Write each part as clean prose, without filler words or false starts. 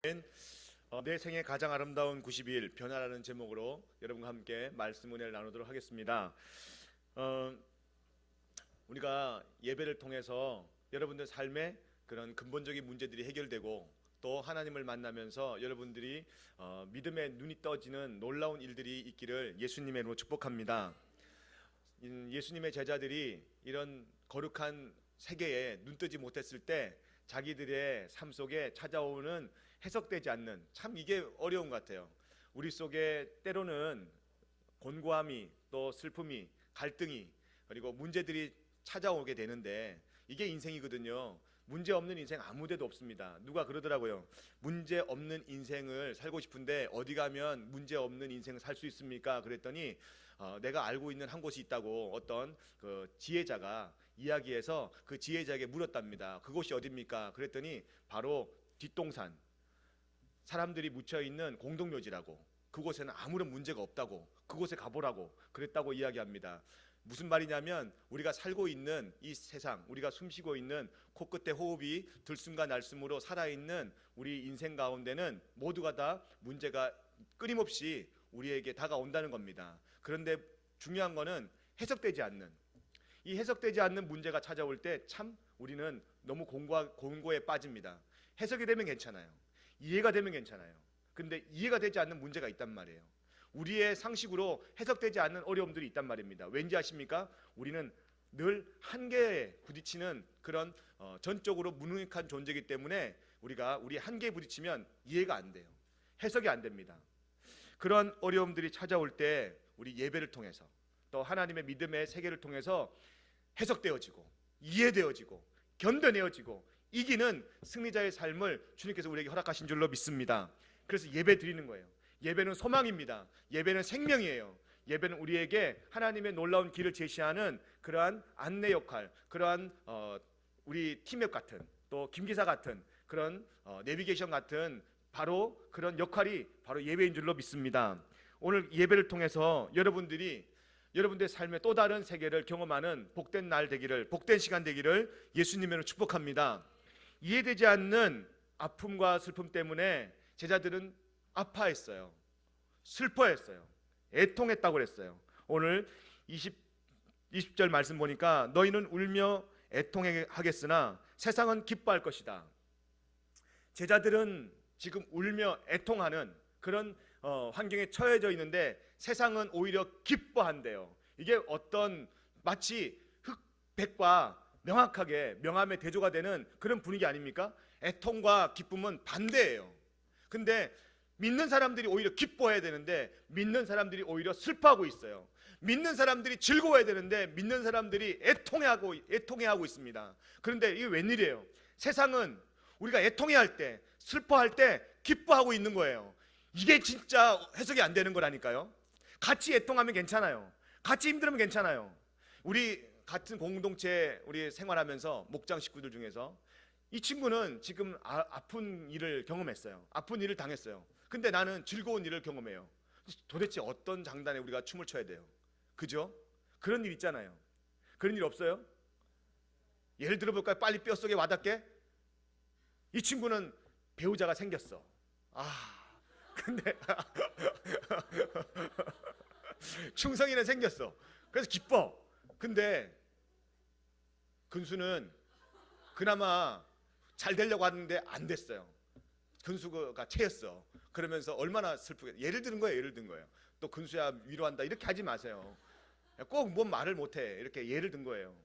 내 생애 가장 아름다운 90일 변화라는 제목으로 여러분과 함께 말씀 은혜를 나누도록 하겠습니다. 우리가 예배를 통해서 여러분들 삶의 그런 근본적인 문제들이 해결되고 또 하나님을 만나면서 여러분들이 믿음의 눈이 떠지는 놀라운 일들이 있기를 예수님의 이름으로 축복합니다. 예수님의 제자들이 이런 거룩한 세계에 눈뜨지 못했을 때 자기들의 삶 속에 찾아오는 해석되지 않는, 참 이게 어려운 것 같아요. 우리 속에 때로는 곤고함이, 또 슬픔이, 갈등이, 그리고 문제들이 찾아오게 되는데 이게 인생이거든요. 문제 없는 인생 아무 데도 없습니다. 누가 그러더라고요. 문제 없는 인생을 살고 싶은데 어디 가면 문제 없는 인생을 살 수 있습니까? 그랬더니 내가 알고 있는 한 곳이 있다고 어떤 그 지혜자가 이야기해서 그 지혜자에게 물었답니다. 그곳이 어디입니까? 그랬더니 바로 뒷동산, 사람들이 묻혀있는 공동묘지라고, 그곳에는 아무런 문제가 없다고, 그곳에 가보라고 그랬다고 이야기합니다. 무슨 말이냐면 우리가 살고 있는 이 세상, 우리가 숨쉬고 있는 코끝에 호흡이 들숨과 날숨으로 살아있는 우리 인생 가운데는 모두가 다 문제가 끊임없이 우리에게 다가온다는 겁니다. 그런데 중요한 거는 해석되지 않는, 이 해석되지 않는 문제가 찾아올 때 참 우리는 너무 공고에 빠집니다. 해석이 되면 괜찮아요. 이해가 되면 괜찮아요. 근데 이해가 되지 않는 문제가 있단 말이에요. 우리의 상식으로 해석되지 않는 어려움들이 있단 말입니다. 왠지 아십니까? 우리는 늘 한계에 부딪히는 그런 전적으로 무능력한 존재이기 때문에 우리가 우리 한계에 부딪히면 이해가 안 돼요. 해석이 안 됩니다. 그런 어려움들이 찾아올 때 우리 예배를 통해서 또 하나님의 믿음의 세계를 통해서 해석되어지고 이해되어지고 견뎌내어지고 이기는 승리자의 삶을 주님께서 우리에게 허락하신 줄로 믿습니다. 그래서 예배 드리는 거예요. 예배는 소망입니다. 예배는 생명이에요. 예배는 우리에게 하나님의 놀라운 길을 제시하는 그러한 안내 역할, 그러한 우리 팀맵 같은, 또 김기사 같은 그런 내비게이션 같은 바로 그런 역할이 바로 예배인 줄로 믿습니다. 오늘 예배를 통해서 여러분들의 삶의 또 다른 세계를 경험하는 복된 날 되기를, 복된 시간 되기를 예수님으로 축복합니다. 이해되지 않는 아픔과 슬픔 때문에 제자들은 아파했어요. 슬퍼했어요. 애통했다고 그랬어요. 오늘 20절 말씀 보니까 너희는 울며 애통하겠으나 세상은 기뻐할 것이다. 제자들은 지금 울며 애통하는 그런 환경에 처해져 있는데 세상은 오히려 기뻐한대요. 이게 어떤 마치 흑백과 명확하게 명암의 대조가 되는 그런 분위기 아닙니까? 애통과 기쁨은 반대예요. 근데 믿는 사람들이 오히려 기뻐해야 되는데 믿는 사람들이 오히려 슬퍼하고 있어요. 믿는 사람들이 즐거워해야 되는데 믿는 사람들이 애통해하고 있습니다. 그런데 이게 웬일이에요? 세상은 우리가 애통해할 때, 슬퍼할 때 기뻐하고 있는 거예요. 이게 진짜 해석이 안 되는 거라니까요. 같이 애통하면 괜찮아요. 같이 힘들으면 괜찮아요. 우리 같은 공동체 우리 생활하면서 목장 식구들 중에서 이 친구는 지금 아픈 일을 경험했어요. 아픈 일을 당했어요. 근데 나는 즐거운 일을 경험해요. 도대체 어떤 장단에 우리가 춤을 춰야 돼요? 그죠? 그런 일 있잖아요. 그런 일 없어요? 예를 들어볼까요? 빨리 뼛속에 와닿게. 이 친구는 배우자가 생겼어. 근데 충성이는 생겼어. 그래서 기뻐. 근데 근수는 그나마 잘 되려고 하는데 안 됐어요. 근수가 채였어. 그러면서 얼마나 슬프게, 예를 든 거예요. 또 근수야 위로한다 이렇게 하지 마세요. 꼭 뭔 말을 못해 이렇게 예를 든 거예요.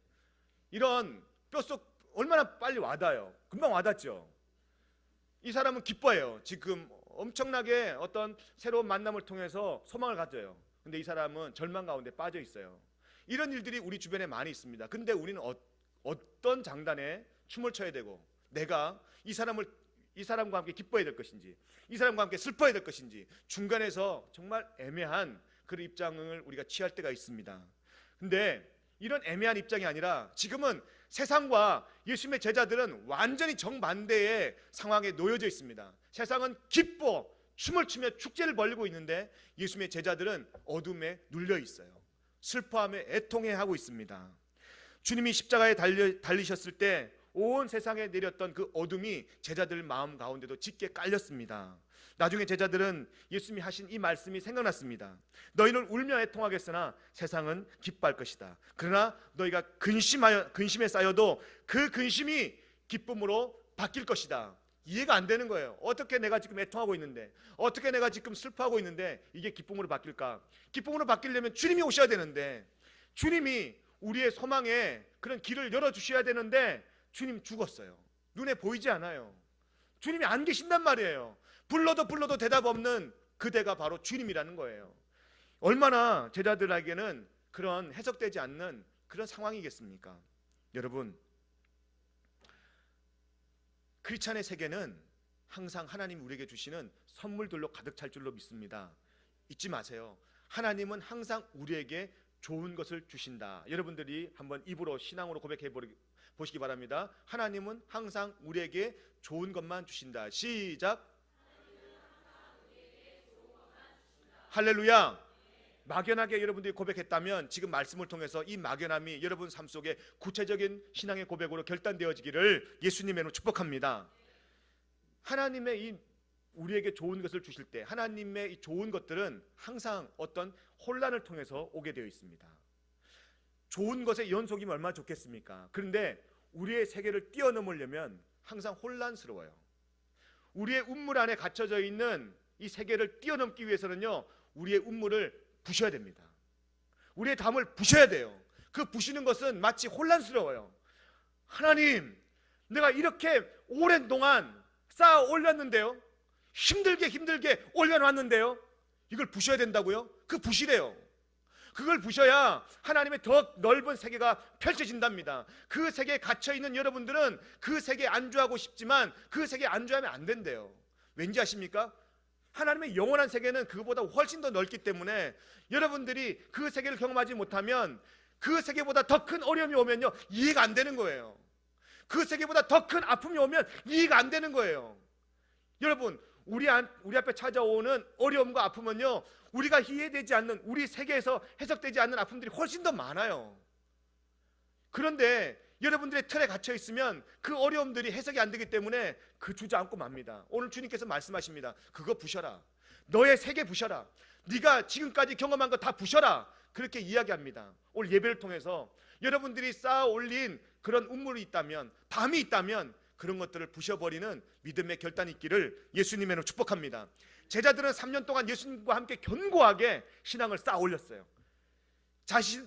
이런 뼛속 얼마나 빨리 와닿아요. 금방 와닿죠. 이 사람은 기뻐해요. 지금 엄청나게 어떤 새로운 만남을 통해서 소망을 가져요. 근데 이 사람은 절망 가운데 빠져 있어요. 이런 일들이 우리 주변에 많이 있습니다. 근데 우리는 어떤 장단에 춤을 춰야 되고, 내가 이 사람과 함께 기뻐해야 될 것인지, 이 사람과 함께 슬퍼해야 될 것인지 중간에서 정말 애매한 그런 입장을 우리가 취할 때가 있습니다. 근데 이런 애매한 입장이 아니라 지금은 세상과 예수님의 제자들은 완전히 정반대의 상황에 놓여져 있습니다. 세상은 기뻐 춤을 추며 축제를 벌이고 있는데 예수님의 제자들은 어둠에 눌려 있어요. 슬퍼하며 애통해하고 있습니다. 주님이 십자가에 달리셨을 때 온 세상에 내렸던 그 어둠이 제자들 마음 가운데도 짙게 깔렸습니다. 나중에 제자들은 예수님이 하신 이 말씀이 생각났습니다. 너희는 울며 애통하겠으나 세상은 기뻐할 것이다. 그러나 너희가 근심에 쌓여도 그 근심이 기쁨으로 바뀔 것이다. 이해가 안 되는 거예요. 어떻게 내가 지금 애통하고 있는데, 어떻게 내가 지금 슬퍼하고 있는데 이게 기쁨으로 바뀔까? 기쁨으로 바뀌려면 주님이 오셔야 되는데, 주님이 우리의 소망에 그런 길을 열어주셔야 되는데 주님 죽었어요. 눈에 보이지 않아요. 주님이 안 계신단 말이에요. 불러도 대답 없는 그대가 바로 주님이라는 거예요. 얼마나 제자들에게는 그런 해석되지 않는 그런 상황이겠습니까? 여러분, 크리스찬의 세계는 항상 하나님 우리에게 주시는 선물들로 가득 찰 줄로 믿습니다. 잊지 마세요. 하나님은 항상 우리에게 좋은 것을 주신다. 여러분들이 한번 입으로 신앙으로 고백해 보시기 바랍니다. 하나님은 항상 우리에게 좋은 것만 주신다. 시작. 할렐루야. 막연하게 여러분들이 고백했다면 지금 말씀을 통해서 이 막연함이 여러분 삶 속에 구체적인 신앙의 고백으로 결단되어지기를 예수님의 이름으로 축복합니다. 하나님의 이 우리에게 좋은 것을 주실 때 하나님의 이 좋은 것들은 항상 어떤 혼란을 통해서 오게 되어 있습니다. 좋은 것의 연속이면 얼마나 좋겠습니까? 그런데 우리의 세계를 뛰어넘으려면 항상 혼란스러워요. 우리의 운물 안에 갇혀져 있는 이 세계를 뛰어넘기 위해서는요, 우리의 운물을 부셔야 됩니다. 우리의 담을 부셔야 돼요. 그 부시는 것은 마치 혼란스러워요. 하나님, 내가 이렇게 오랜 동안 쌓아 올렸는데요, 힘들게 올려놨는데요, 이걸 부셔야 된다고요? 그 부시래요. 그걸 부셔야 하나님의 더 넓은 세계가 펼쳐진답니다. 그 세계에 갇혀있는 여러분들은 그 세계에 안주하고 싶지만 그 세계에 안주하면 안 된대요. 왠지 아십니까? 하나님의 영원한 세계는 그보다 훨씬 더 넓기 때문에 여러분들이 그 세계를 경험하지 못하면 그 세계보다 더 큰 어려움이 오면요, 이해가 안 되는 거예요. 그 세계보다 더 큰 아픔이 오면 이해가 안 되는 거예요. 여러분, 우리 앞에 찾아오는 어려움과 아픔은요, 우리가 이해되지 않는, 우리 세계에서 해석되지 않는 아픔들이 훨씬 더 많아요. 그런데 여러분들의 틀에 갇혀 있으면 그 어려움들이 해석이 안 되기 때문에 그 주저앉고 맙니다. 오늘 주님께서 말씀하십니다. 그거 부셔라. 너의 세계 부셔라. 네가 지금까지 경험한 거 다 부셔라. 그렇게 이야기합니다. 오늘 예배를 통해서 여러분들이 쌓아 올린 그런 운물이 있다면, 담이 있다면 그런 것들을 부셔버리는 믿음의 결단이 있기를 예수님의 이름으로 축복합니다. 제자들은 3년 동안 예수님과 함께 견고하게 신앙을 쌓아 올렸어요.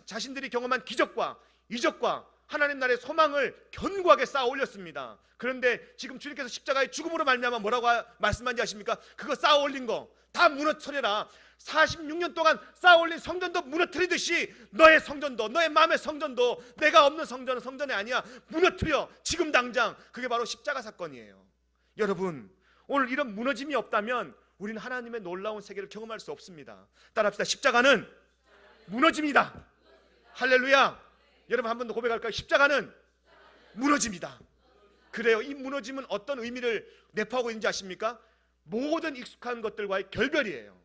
자신들이 경험한 기적과 이적과 하나님 나라의 소망을 견고하게 쌓아 올렸습니다. 그런데 지금 주님께서 십자가의 죽음으로 말미암아 뭐라고 말씀한지 아십니까? 그거 쌓아 올린 거 다 무너뜨려라. 46년 동안 쌓아 올린 성전도 무너뜨리듯이 너의 성전도, 너의 마음의 성전도, 내가 없는 성전은 성전이 아니야, 무너뜨려. 지금 당장. 그게 바로 십자가 사건이에요. 여러분, 오늘 이런 무너짐이 없다면 우리는 하나님의 놀라운 세계를 경험할 수 없습니다. 따라합시다. 십자가는 무너집니다. 할렐루야. 여러분 한 번 더 고백할까요? 십자가는 무너집니다. 그래요. 이 무너짐은 어떤 의미를 내포하고 있는지 아십니까? 모든 익숙한 것들과의 결별이에요.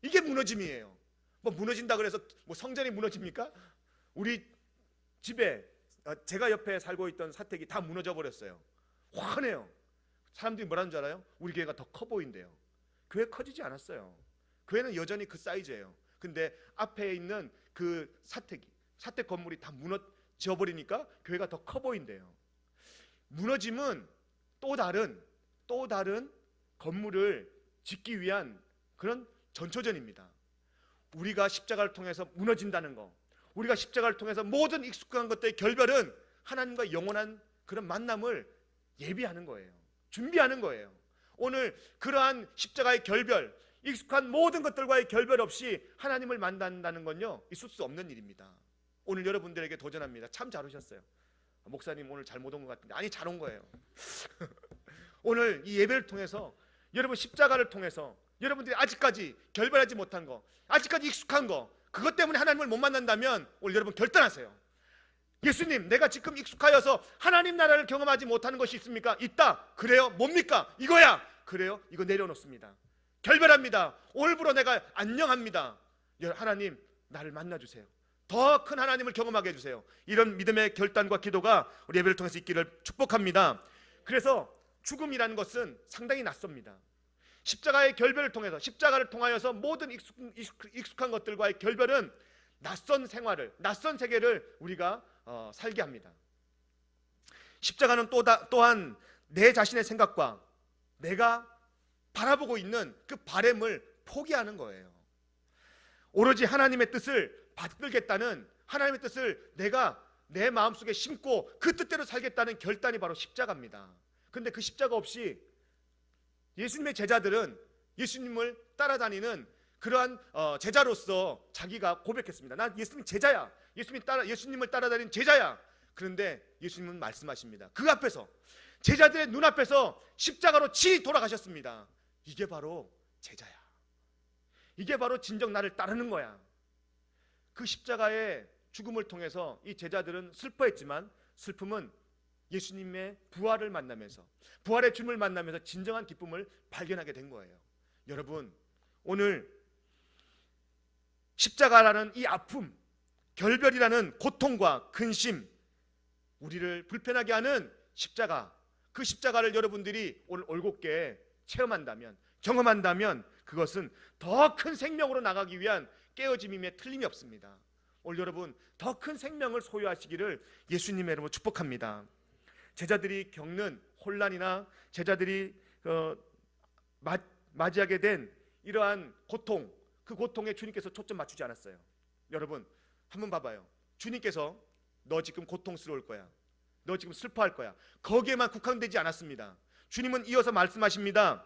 이게 무너짐이에요. 뭐 무너진다 그래서 뭐 성전이 무너집니까? 우리 집에 제가 옆에 살고 있던 사택이 다 무너져 버렸어요. 화내요. 사람들이 뭐라는 줄 알아요? 우리 교회가 더 커 보인대요. 교회 커지지 않았어요. 교회는 여전히 그 사이즈예요. 근데 앞에 있는 그 사택 건물이 다 무너져 버리니까 교회가 더 커 보인대요. 무너짐은 또 다른 건물을 짓기 위한 그런 전초전입니다. 우리가 십자가를 통해서 무너진다는 거, 우리가 십자가를 통해서 모든 익숙한 것들의 결별은 하나님과 영원한 그런 만남을 예비하는 거예요. 준비하는 거예요. 오늘 그러한 십자가의 결별, 익숙한 모든 것들과의 결별 없이 하나님을 만난다는 건요, 있을 수 없는 일입니다. 오늘 여러분들에게 도전합니다. 참 잘 오셨어요. 목사님 오늘 잘못 온 것 같은데. 아니, 잘 온 거예요. 오늘 이 예배를 통해서 여러분 십자가를 통해서 여러분들이 아직까지 결별하지 못한 거, 아직까지 익숙한 거, 그것 때문에 하나님을 못 만난다면 오늘 여러분 결단하세요. 예수님, 내가 지금 익숙하여서 하나님 나라를 경험하지 못하는 것이 있습니까? 있다. 그래요? 뭡니까? 이거야. 그래요? 이거 내려놓습니다. 결별합니다. 오늘부로 내가 안녕합니다. 하나님, 나를 만나주세요. 더 큰 하나님을 경험하게 해주세요. 이런 믿음의 결단과 기도가 우리 예배를 통해서 있기를 축복합니다. 그래서 죽음이라는 것은 상당히 낯섭니다. 십자가의 결별을 통해서, 십자가를 통하여서 모든 익숙한 것들과의 결별은 낯선 생활을, 낯선 세계를 우리가 살게 합니다. 십자가는 또한 내 자신의 생각과 내가 바라보고 있는 그 바램을 포기하는 거예요. 오로지 하나님의 뜻을 받들겠다는, 하나님의 뜻을 내가 내 마음속에 심고 그 뜻대로 살겠다는 결단이 바로 십자가입니다. 그런데 그 십자가 없이 예수님의 제자들은 예수님을 따라다니는 그러한 제자로서 자기가 고백했습니다. 난 예수님 제자야. 예수님을 따라다니는 제자야. 그런데 예수님은 말씀하십니다. 그 앞에서, 제자들의 눈앞에서 십자가로 돌아가셨습니다. 이게 바로 제자야. 이게 바로 진정 나를 따르는 거야. 그 십자가의 죽음을 통해서 이 제자들은 슬퍼했지만, 슬픔은 예수님의 부활을 만나면서, 부활의 주님을 만나면서 진정한 기쁨을 발견하게 된 거예요. 여러분, 오늘 십자가라는 이 아픔, 결별이라는 고통과 근심, 우리를 불편하게 하는 십자가, 그 십자가를 여러분들이 오늘 올곧게 체험한다면, 경험한다면 그것은 더 큰 생명으로 나가기 위한 깨어짐임에 틀림이 없습니다. 오늘 여러분 더 큰 생명을 소유하시기를 예수님의 이름으로 축복합니다. 제자들이 겪는 혼란이나 제자들이 맞이하게 된 이러한 고통, 그 고통에 주님께서 초점 맞추지 않았어요. 여러분 한번 봐봐요. 주님께서 너 지금 고통스러울 거야, 너 지금 슬퍼할 거야, 거기에만 국한되지 않았습니다. 주님은 이어서 말씀하십니다.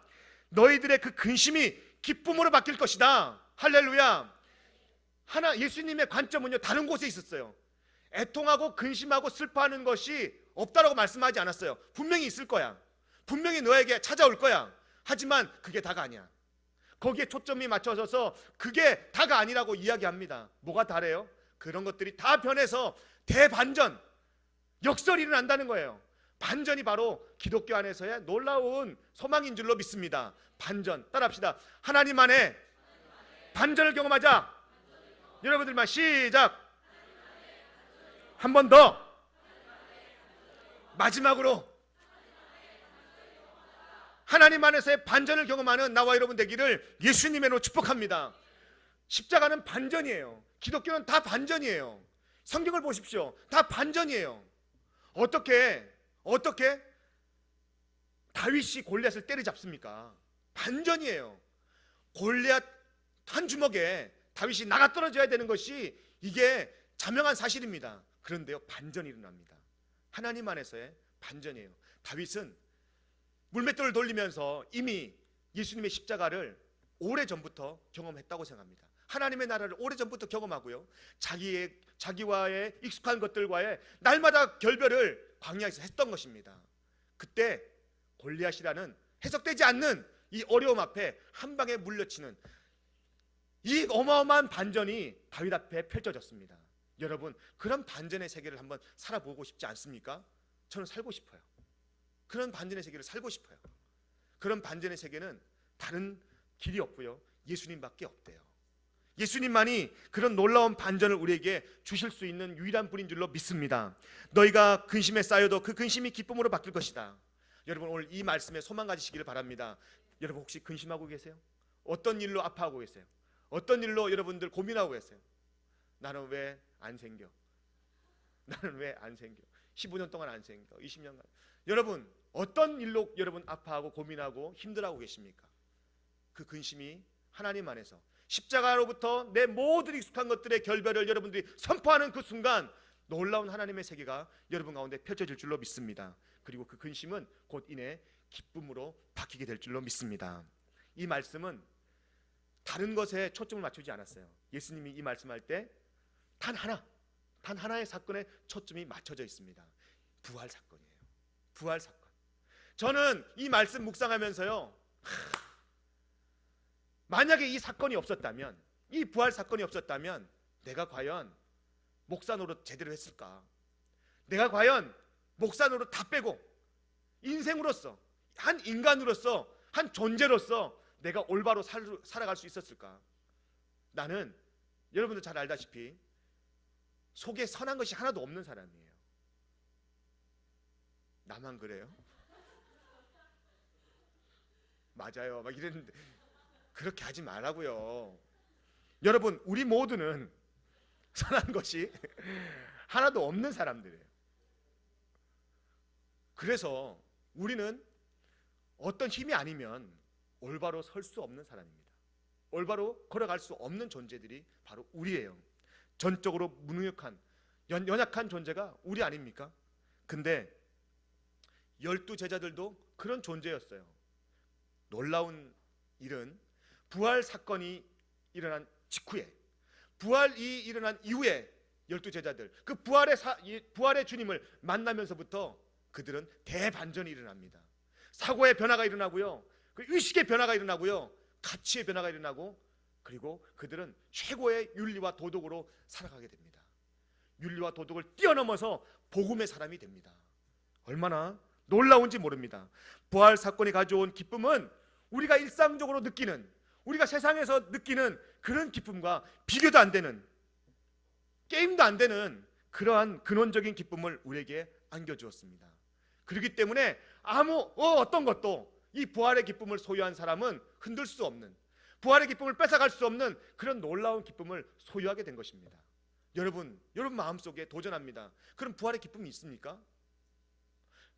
너희들의 그 근심이 기쁨으로 바뀔 것이다. 할렐루야. 예수님의 관점은요 다른 곳에 있었어요. 애통하고 근심하고 슬퍼하는 것이 없다라고 말씀하지 않았어요. 분명히 있을 거야. 분명히 너에게 찾아올 거야. 하지만 그게 다가 아니야. 거기에 초점이 맞춰져서 그게 다가 아니라고 이야기합니다. 뭐가 다래요? 그런 것들이 다 변해서 대반전, 역설이 일어난다는 거예요. 반전이 바로 기독교 안에서의 놀라운 소망인 줄로 믿습니다. 반전, 따라합시다. 하나님 안에 반전을 경험하자. 여러분들만 시작. 한 번 더. 마지막으로 하나님 안에서의 반전을 경험하는 나와 여러분 되기를 예수님의 이름으로 축복합니다. 십자가는 반전이에요. 기독교는 다 반전이에요. 성경을 보십시오. 다 반전이에요. 어떻게 다윗이 골리앗을 때려잡습니까? 반전이에요. 골리앗 한 주먹에 다윗이 나가 떨어져야 되는 것이 이게 자명한 사실입니다. 그런데요 반전이 일어납니다. 하나님 안에서의 반전이에요. 다윗은 물맷돌을 돌리면서 이미 예수님의 십자가를 오래전부터 경험했다고 생각합니다. 하나님의 나라를 오래전부터 경험하고요, 자기와의 익숙한 것들과의 날마다 결별을 광야에서 했던 것입니다. 그때 골리앗이라는 해석되지 않는 이 어려움 앞에 한 방에 물려치는 이 어마어마한 반전이 다윗 앞에 펼쳐졌습니다. 여러분 그런 반전의 세계를 한번 살아보고 싶지 않습니까? 저는 살고 싶어요. 그런 반전의 세계를 살고 싶어요. 그런 반전의 세계는 다른 길이 없고요, 예수님밖에 없대요. 예수님만이 그런 놀라운 반전을 우리에게 주실 수 있는 유일한 분인 줄로 믿습니다. 너희가 근심에 쌓여도 그 근심이 기쁨으로 바뀔 것이다. 여러분 오늘 이 말씀에 소망 가지시기를 바랍니다. 여러분 혹시 근심하고 계세요? 어떤 일로 아파하고 계세요? 어떤 일로 여러분들 고민하고 계세요? 나는 왜 안 생겨? 나는 왜 안 생겨? 15년 동안 안 생겨? 20년간. 여러분 어떤 일로 여러분 아파하고 고민하고 힘들어하고 계십니까? 그 근심이 하나님 안에서 십자가로부터 내 모든 익숙한 것들의 결별을 여러분들이 선포하는 그 순간 놀라운 하나님의 세계가 여러분 가운데 펼쳐질 줄로 믿습니다. 그리고 그 근심은 곧 이내 기쁨으로 바뀌게 될 줄로 믿습니다. 이 말씀은 다른 것에 초점을 맞추지 않았어요. 예수님이 이 말씀할 때 단 하나의 사건에 초점이 맞춰져 있습니다. 부활 사건이에요. 부활 사건. 저는 이 말씀 묵상하면서요, 만약에 이 사건이 없었다면, 이 부활 사건이 없었다면 내가 과연 목사 노릇 제대로 했을까? 내가 과연 목사 노릇 다 빼고 인생으로서, 한 인간으로서, 한 존재로서 내가 올바로 살아갈 수 있었을까? 나는 여러분들 잘 알다시피 속에 선한 것이 하나도 없는 사람이에요. 나만 그래요? 맞아요. 막 이랬는데 그렇게 하지 말라고요. 여러분, 우리 모두는 선한 것이 하나도 없는 사람들이에요. 그래서 우리는 어떤 힘이 아니면 올바로 설 수 없는 사람입니다. 올바로 걸어갈 수 없는 존재들이 바로 우리예요. 전적으로 무능력한 연약한 존재가 우리 아닙니까? 근데 12제자들도 그런 존재였어요. 놀라운 일은 부활 사건이 일어난 직후에, 부활이 일어난 이후에 12제자들 그 부활의 주님을 만나면서부터 그들은 대반전이 일어납니다. 사고의 변화가 일어나고요, 의식의 변화가 일어나고요, 가치의 변화가 일어나고, 그리고 그들은 최고의 윤리와 도덕으로 살아가게 됩니다. 윤리와 도덕을 뛰어넘어서 복음의 사람이 됩니다. 얼마나 놀라운지 모릅니다. 부활 사건이 가져온 기쁨은 우리가 일상적으로 느끼는, 우리가 세상에서 느끼는 그런 기쁨과 비교도 안 되는, 게임도 안 되는 그러한 근원적인 기쁨을 우리에게 안겨주었습니다. 그렇기 때문에 어떤 것도 이 부활의 기쁨을 소유한 사람은 흔들 수 없는, 부활의 기쁨을 뺏어갈 수 없는 그런 놀라운 기쁨을 소유하게 된 것입니다. 여러분 마음속에 도전합니다. 그럼 부활의 기쁨이 있습니까?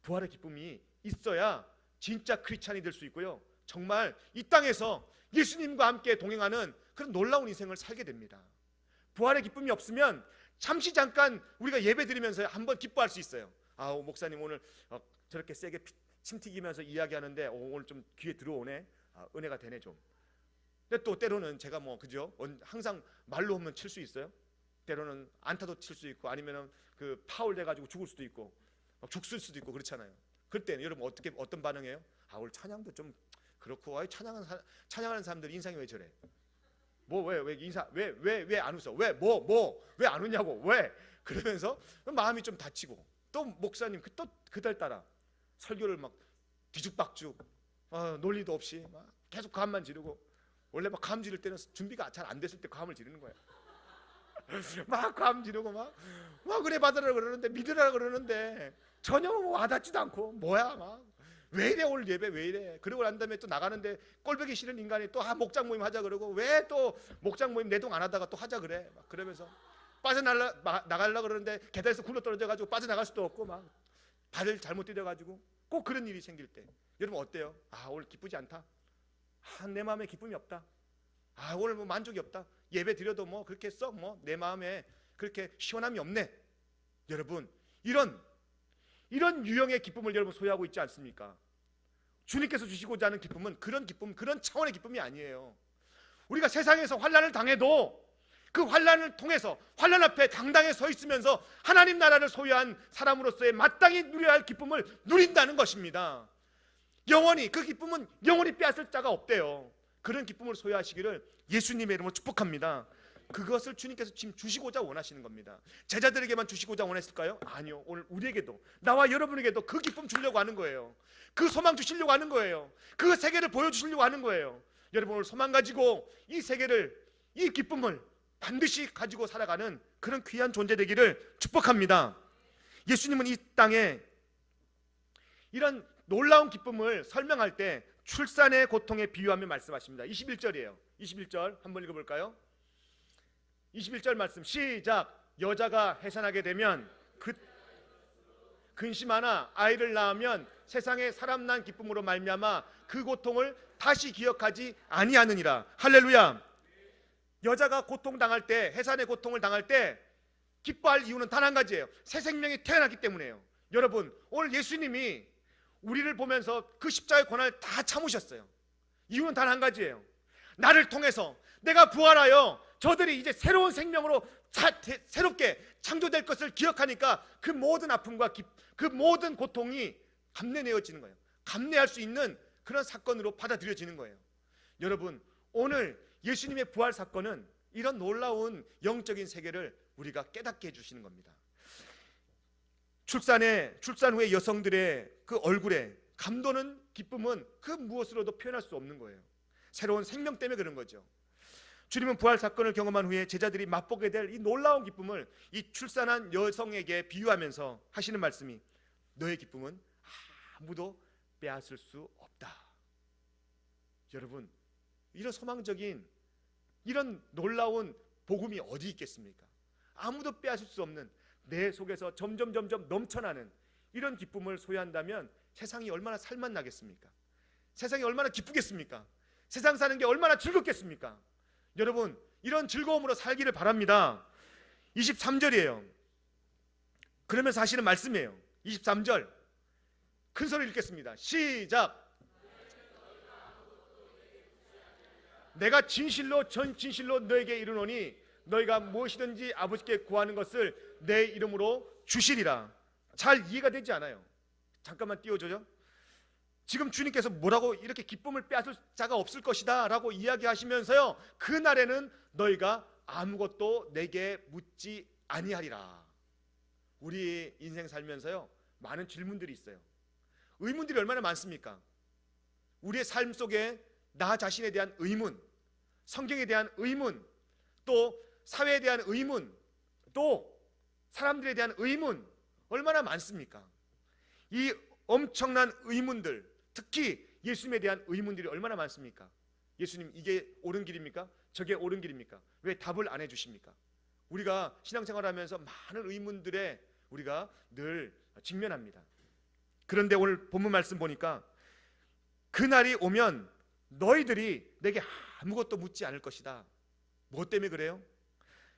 부활의 기쁨이 있어야 진짜 크리스찬이 될 수 있고요, 정말 이 땅에서 예수님과 함께 동행하는 그런 놀라운 인생을 살게 됩니다. 부활의 기쁨이 없으면 잠깐 우리가 예배 드리면서 한번 기뻐할 수 있어요. 목사님 오늘 저렇게 세게 침 튀기면서 이야기하는데 오늘 좀 귀에 들어오네, 은혜가 되네 좀. 근데 또 때로는 제가 그죠? 항상 말로 하면 칠 수 있어요. 때로는 안타도 칠 수 있고, 아니면은 그 파울 돼가지고 죽을 수도 있고, 죽을 수도 있고 그렇잖아요. 그때 여러분 어떤 반응해요? 오늘 찬양도 좀 그렇고, 찬양하는 사람들 인상이 왜 저래? 왜 인사 왜 안 웃어? 왜 안 웃냐고, 왜? 그러면서 마음이 좀 다치고, 또 목사님 또 그달 따라 설교를 막 뒤죽박죽, 논리도 없이 막 계속 감만 지르고, 원래 막 감 지를 때는 준비가 잘 안 됐을 때 감을 지르는 거야. 막 감 지르고 막 은혜 받으라 그러는데, 믿으라 그러는데 전혀 와닿지도 않고, 막 왜 이래 오늘 예배 왜 이래? 그러고 난 다음에 또 나가는데 꼴보기 싫은 인간이 또 목장 모임 하자 그러고, 왜 또 목장 모임 내동 안 하다가 또 하자 그래? 막 그러면서 나가려고 그러는데 계단에서 굴러 떨어져가지고 빠져나갈 수도 없고, 막 발을 잘못 디뎌가지고 꼭 그런 일이 생길 때 여러분 어때요? 오늘 기쁘지 않다. 내 마음에 기쁨이 없다. 오늘 만족이 없다. 예배 드려도 그렇게 썩 내 마음에 그렇게 시원함이 없네. 여러분 이런 유형의 기쁨을 여러분 소유하고 있지 않습니까? 주님께서 주시고자 하는 기쁨은 그런 차원의 기쁨이 아니에요. 우리가 세상에서 환난을 당해도 그 환난을 통해서 환난 앞에 당당히 서 있으면서 하나님 나라를 소유한 사람으로서의 마땅히 누려야 할 기쁨을 누린다는 것입니다. 그 기쁨은 영원히 빼앗을 자가 없대요. 그런 기쁨을 소유하시기를 예수님의 이름으로 축복합니다. 그것을 주님께서 지금 주시고자 원하시는 겁니다. 제자들에게만 주시고자 원했을까요? 아니요. 오늘 우리에게도, 나와 여러분에게도 그 기쁨 주려고 하는 거예요. 그 소망 주시려고 하는 거예요. 그 세계를 보여주시려고 하는 거예요. 여러분 오늘 소망 가지고 이 기쁨을 반드시 가지고 살아가는 그런 귀한 존재 되기를 축복합니다. 예수님은 이 땅에 이런 놀라운 기쁨을 설명할 때 출산의 고통에 비유하며 말씀하십니다. 21절이에요. 21절 한번 읽어볼까요? 21절 말씀 시작. 여자가 해산하게 되면 근심하나 아이를 낳으면 세상에 사람 난 기쁨으로 말미암아 그 고통을 다시 기억하지 아니하느니라. 할렐루야. 여자가 고통당할 때, 해산의 고통을 당할 때 기뻐할 이유는 단 한 가지예요. 새 생명이 태어났기 때문이에요. 여러분 오늘 예수님이 우리를 보면서 그 십자가의 고난을 다 참으셨어요. 이유는 단 한 가지예요. 나를 통해서 내가 부활하여 저들이 이제 새로운 생명으로 새롭게 창조될 것을 기억하니까 그 모든 아픔과 그 모든 고통이 감내되어지는 거예요. 감내할 수 있는 그런 사건으로 받아들여지는 거예요. 여러분 오늘 예수님의 부활 사건은 이런 놀라운 영적인 세계를 우리가 깨닫게 해주시는 겁니다. 출산 후에 여성들의 그 얼굴에 감도는 기쁨은 그 무엇으로도 표현할 수 없는 거예요. 새로운 생명 때문에 그런 거죠. 주님은 부활 사건을 경험한 후에 제자들이 맛보게 될 이 놀라운 기쁨을 이 출산한 여성에게 비유하면서 하시는 말씀이 너의 기쁨은 아무도 빼앗을 수 없다. 여러분, 이런 소망적인 이런 놀라운 복음이 어디 있겠습니까? 아무도 빼앗을 수 없는 내 속에서 점점 넘쳐나는 이런 기쁨을 소유한다면 세상이 얼마나 살맛나겠습니까? 세상이 얼마나 기쁘겠습니까? 세상 사는 게 얼마나 즐겁겠습니까? 여러분, 이런 즐거움으로 살기를 바랍니다. 23절이에요. 그러면서 하시는 말씀이에요. 23절 큰 소리 읽겠습니다. 시작. 내가 진실로 전진실로 너에게 이르노니 너희가 무엇이든지 아버지께 구하는 것을 내 이름으로 주시리라. 잘 이해가 되지 않아요. 잠깐만 띄워줘요. 지금 주님께서 뭐라고 이렇게 기쁨을 빼앗을 자가 없을 것이다 라고 이야기하시면서요, 그날에는 너희가 아무것도 내게 묻지 아니하리라. 우리 인생 살면서요 많은 질문들이 있어요. 의문들이 얼마나 많습니까? 우리의 삶 속에 나 자신에 대한 의문, 성경에 대한 의문, 또 사회에 대한 의문, 또 사람들에 대한 의문 얼마나 많습니까? 이 엄청난 의문들, 특히 예수님에 대한 의문들이 얼마나 많습니까? 예수님, 이게 옳은 길입니까? 저게 옳은 길입니까? 왜 답을 안 해주십니까? 우리가 신앙생활하면서 많은 의문들에 우리가 늘 직면합니다. 그런데 오늘 본문 말씀 보니까 그날이 오면 너희들이 내게 아무것도 묻지 않을 것이다. 무엇 때문에 그래요?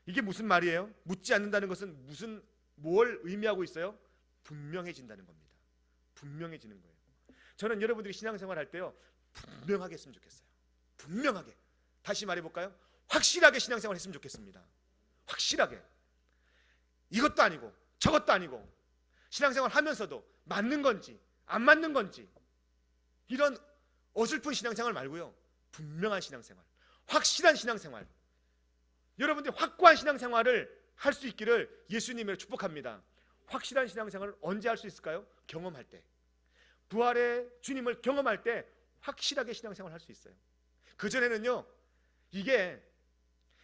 이게 무슨 말이에요? 묻지 않는다는 것은 뭘 의미하고 있어요? 분명해진다는 겁니다. 분명해지는 거예요. 저는 여러분들이 신앙생활 할 때요 분명하게 했으면 좋겠어요. 분명하게. 다시 말해볼까요? 확실하게 신앙생활 했으면 좋겠습니다. 확실하게. 이것도 아니고 저것도 아니고 신앙생활 하면서도 맞는 건지 안 맞는 건지 이런 어설픈 신앙생활 말고요, 분명한 신앙생활, 확실한 신앙생활, 여러분들이 확고한 신앙생활을 할 수 있기를 예수님을 축복합니다. 확실한 신앙생활을 언제 할 수 있을까요? 경험할 때, 부활의 주님을 경험할 때 확실하게 신앙생활을 할 수 있어요. 그전에는요 이게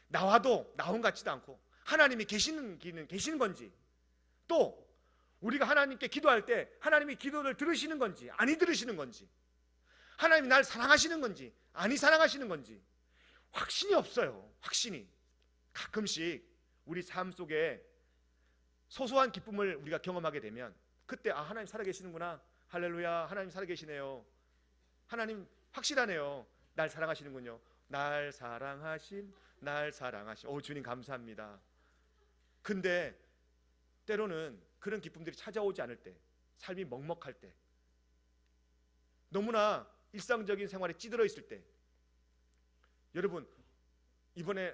나와도 나온 같지도 않고 하나님이 계시는 건지, 또 우리가 하나님께 기도할 때 하나님이 기도를 들으시는 건지 아니 들으시는 건지, 하나님이 날 사랑하시는 건지 아니 사랑하시는 건지 확신이 없어요. 확신이. 가끔씩 우리 삶 속에 소소한 기쁨을 우리가 경험하게 되면 그때 하나님 살아계시는구나, 할렐루야, 하나님 살아계시네요, 하나님 확실하네요, 날 사랑하시는군요, 날 사랑하신 주님 감사합니다. 근데 때로는 그런 기쁨들이 찾아오지 않을 때, 삶이 먹먹할 때, 너무나 일상적인 생활에 찌들어 있을 때, 여러분 이번에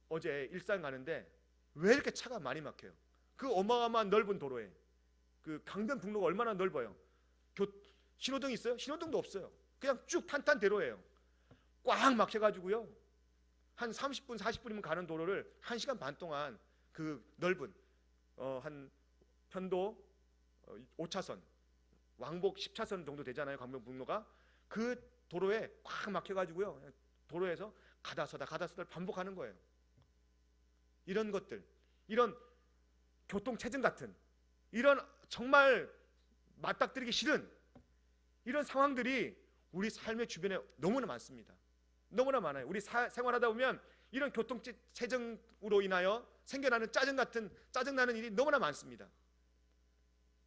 어제 일산 가는데 왜 이렇게 차가 많이 막혀요? 그 어마어마한 넓은 도로에, 그 강변북로가 얼마나 넓어요. 신호등 있어요? 신호등도 없어요. 그냥 쭉 탄탄대로예요. 꽉 막혀가지고요 한 30분 40분이면 가는 도로를 1시간 반 동안 그 넓은 한 편도 5차선 왕복 10차선 정도 되잖아요, 강변북로가. 그 도로에 꽉 막혀가지고요 도로에서 가다 서다를 반복하는 거예요. 이런 것들, 이런 교통체증 같은, 이런 정말 맞닥뜨리기 싫은 이런 상황들이 우리 삶의 주변에 너무나 많습니다. 너무나 많아요. 우리 생활하다 보면 이런 교통체증으로 인하여 생겨나는 짜증나는 일이 너무나 많습니다.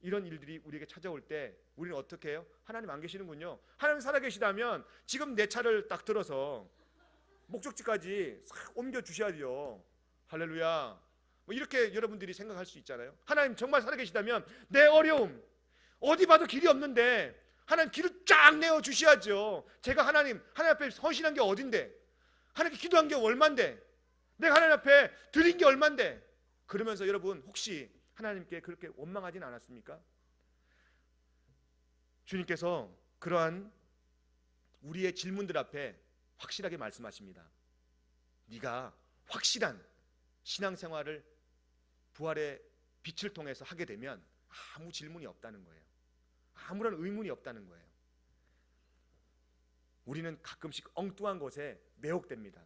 이런 일들이 우리에게 찾아올 때 우리는 어떻게 해요? 하나님 안 계시는군요. 하나님 살아계시다면 지금 내 차를 딱 들어서 목적지까지 싹 옮겨 주셔야죠. 할렐루야. 뭐 이렇게 여러분들이 생각할 수 있잖아요. 하나님 정말 살아계시다면 내 어려움, 어디 봐도 길이 없는데 하나님 길을 쫙 내어 주셔야죠. 제가 하나님 앞에 헌신한 게 어딘데, 하나님께 기도한 게 얼만데, 내가 하나님 앞에 드린 게 얼만데, 그러면서 여러분 혹시 하나님께 그렇게 원망하진 않았습니까? 주님께서 그러한 우리의 질문들 앞에 확실하게 말씀하십니다. 네가 확실한 신앙생활을 부활의 빛을 통해서 하게 되면 아무 질문이 없다는 거예요. 아무런 의문이 없다는 거예요. 우리는 가끔씩 엉뚱한 것에 매혹됩니다.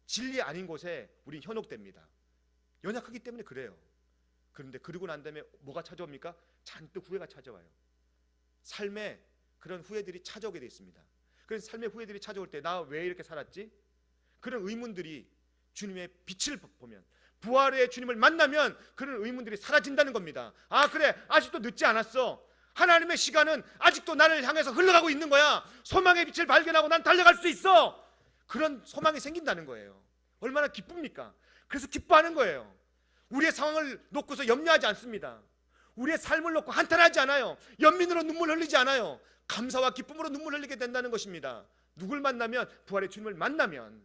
진리 아닌 곳에 우린 현혹됩니다. 연약하기 때문에 그래요. 그런데 그러고 난 다음에 뭐가 찾아옵니까? 잔뜩 후회가 찾아와요. 삶에 그런 후회들이 찾아오게 돼 있습니다. 그래서 삶의 후회들이 찾아올 때 나 왜 이렇게 살았지? 그런 의문들이 주님의 빛을 보면, 부활의 주님을 만나면 그런 의문들이 사라진다는 겁니다. 아, 그래, 아직도 늦지 않았어. 하나님의 시간은 아직도 나를 향해서 흘러가고 있는 거야. 소망의 빛을 발견하고 난 달려갈 수 있어. 그런 소망이 생긴다는 거예요. 얼마나 기쁩니까? 그래서 기뻐하는 거예요. 우리의 상황을 놓고서 염려하지 않습니다. 우리의 삶을 놓고 한탄하지 않아요. 연민으로 눈물 흘리지 않아요. 감사와 기쁨으로 눈물 흘리게 된다는 것입니다. 누굴 만나면? 부활의 주님을 만나면.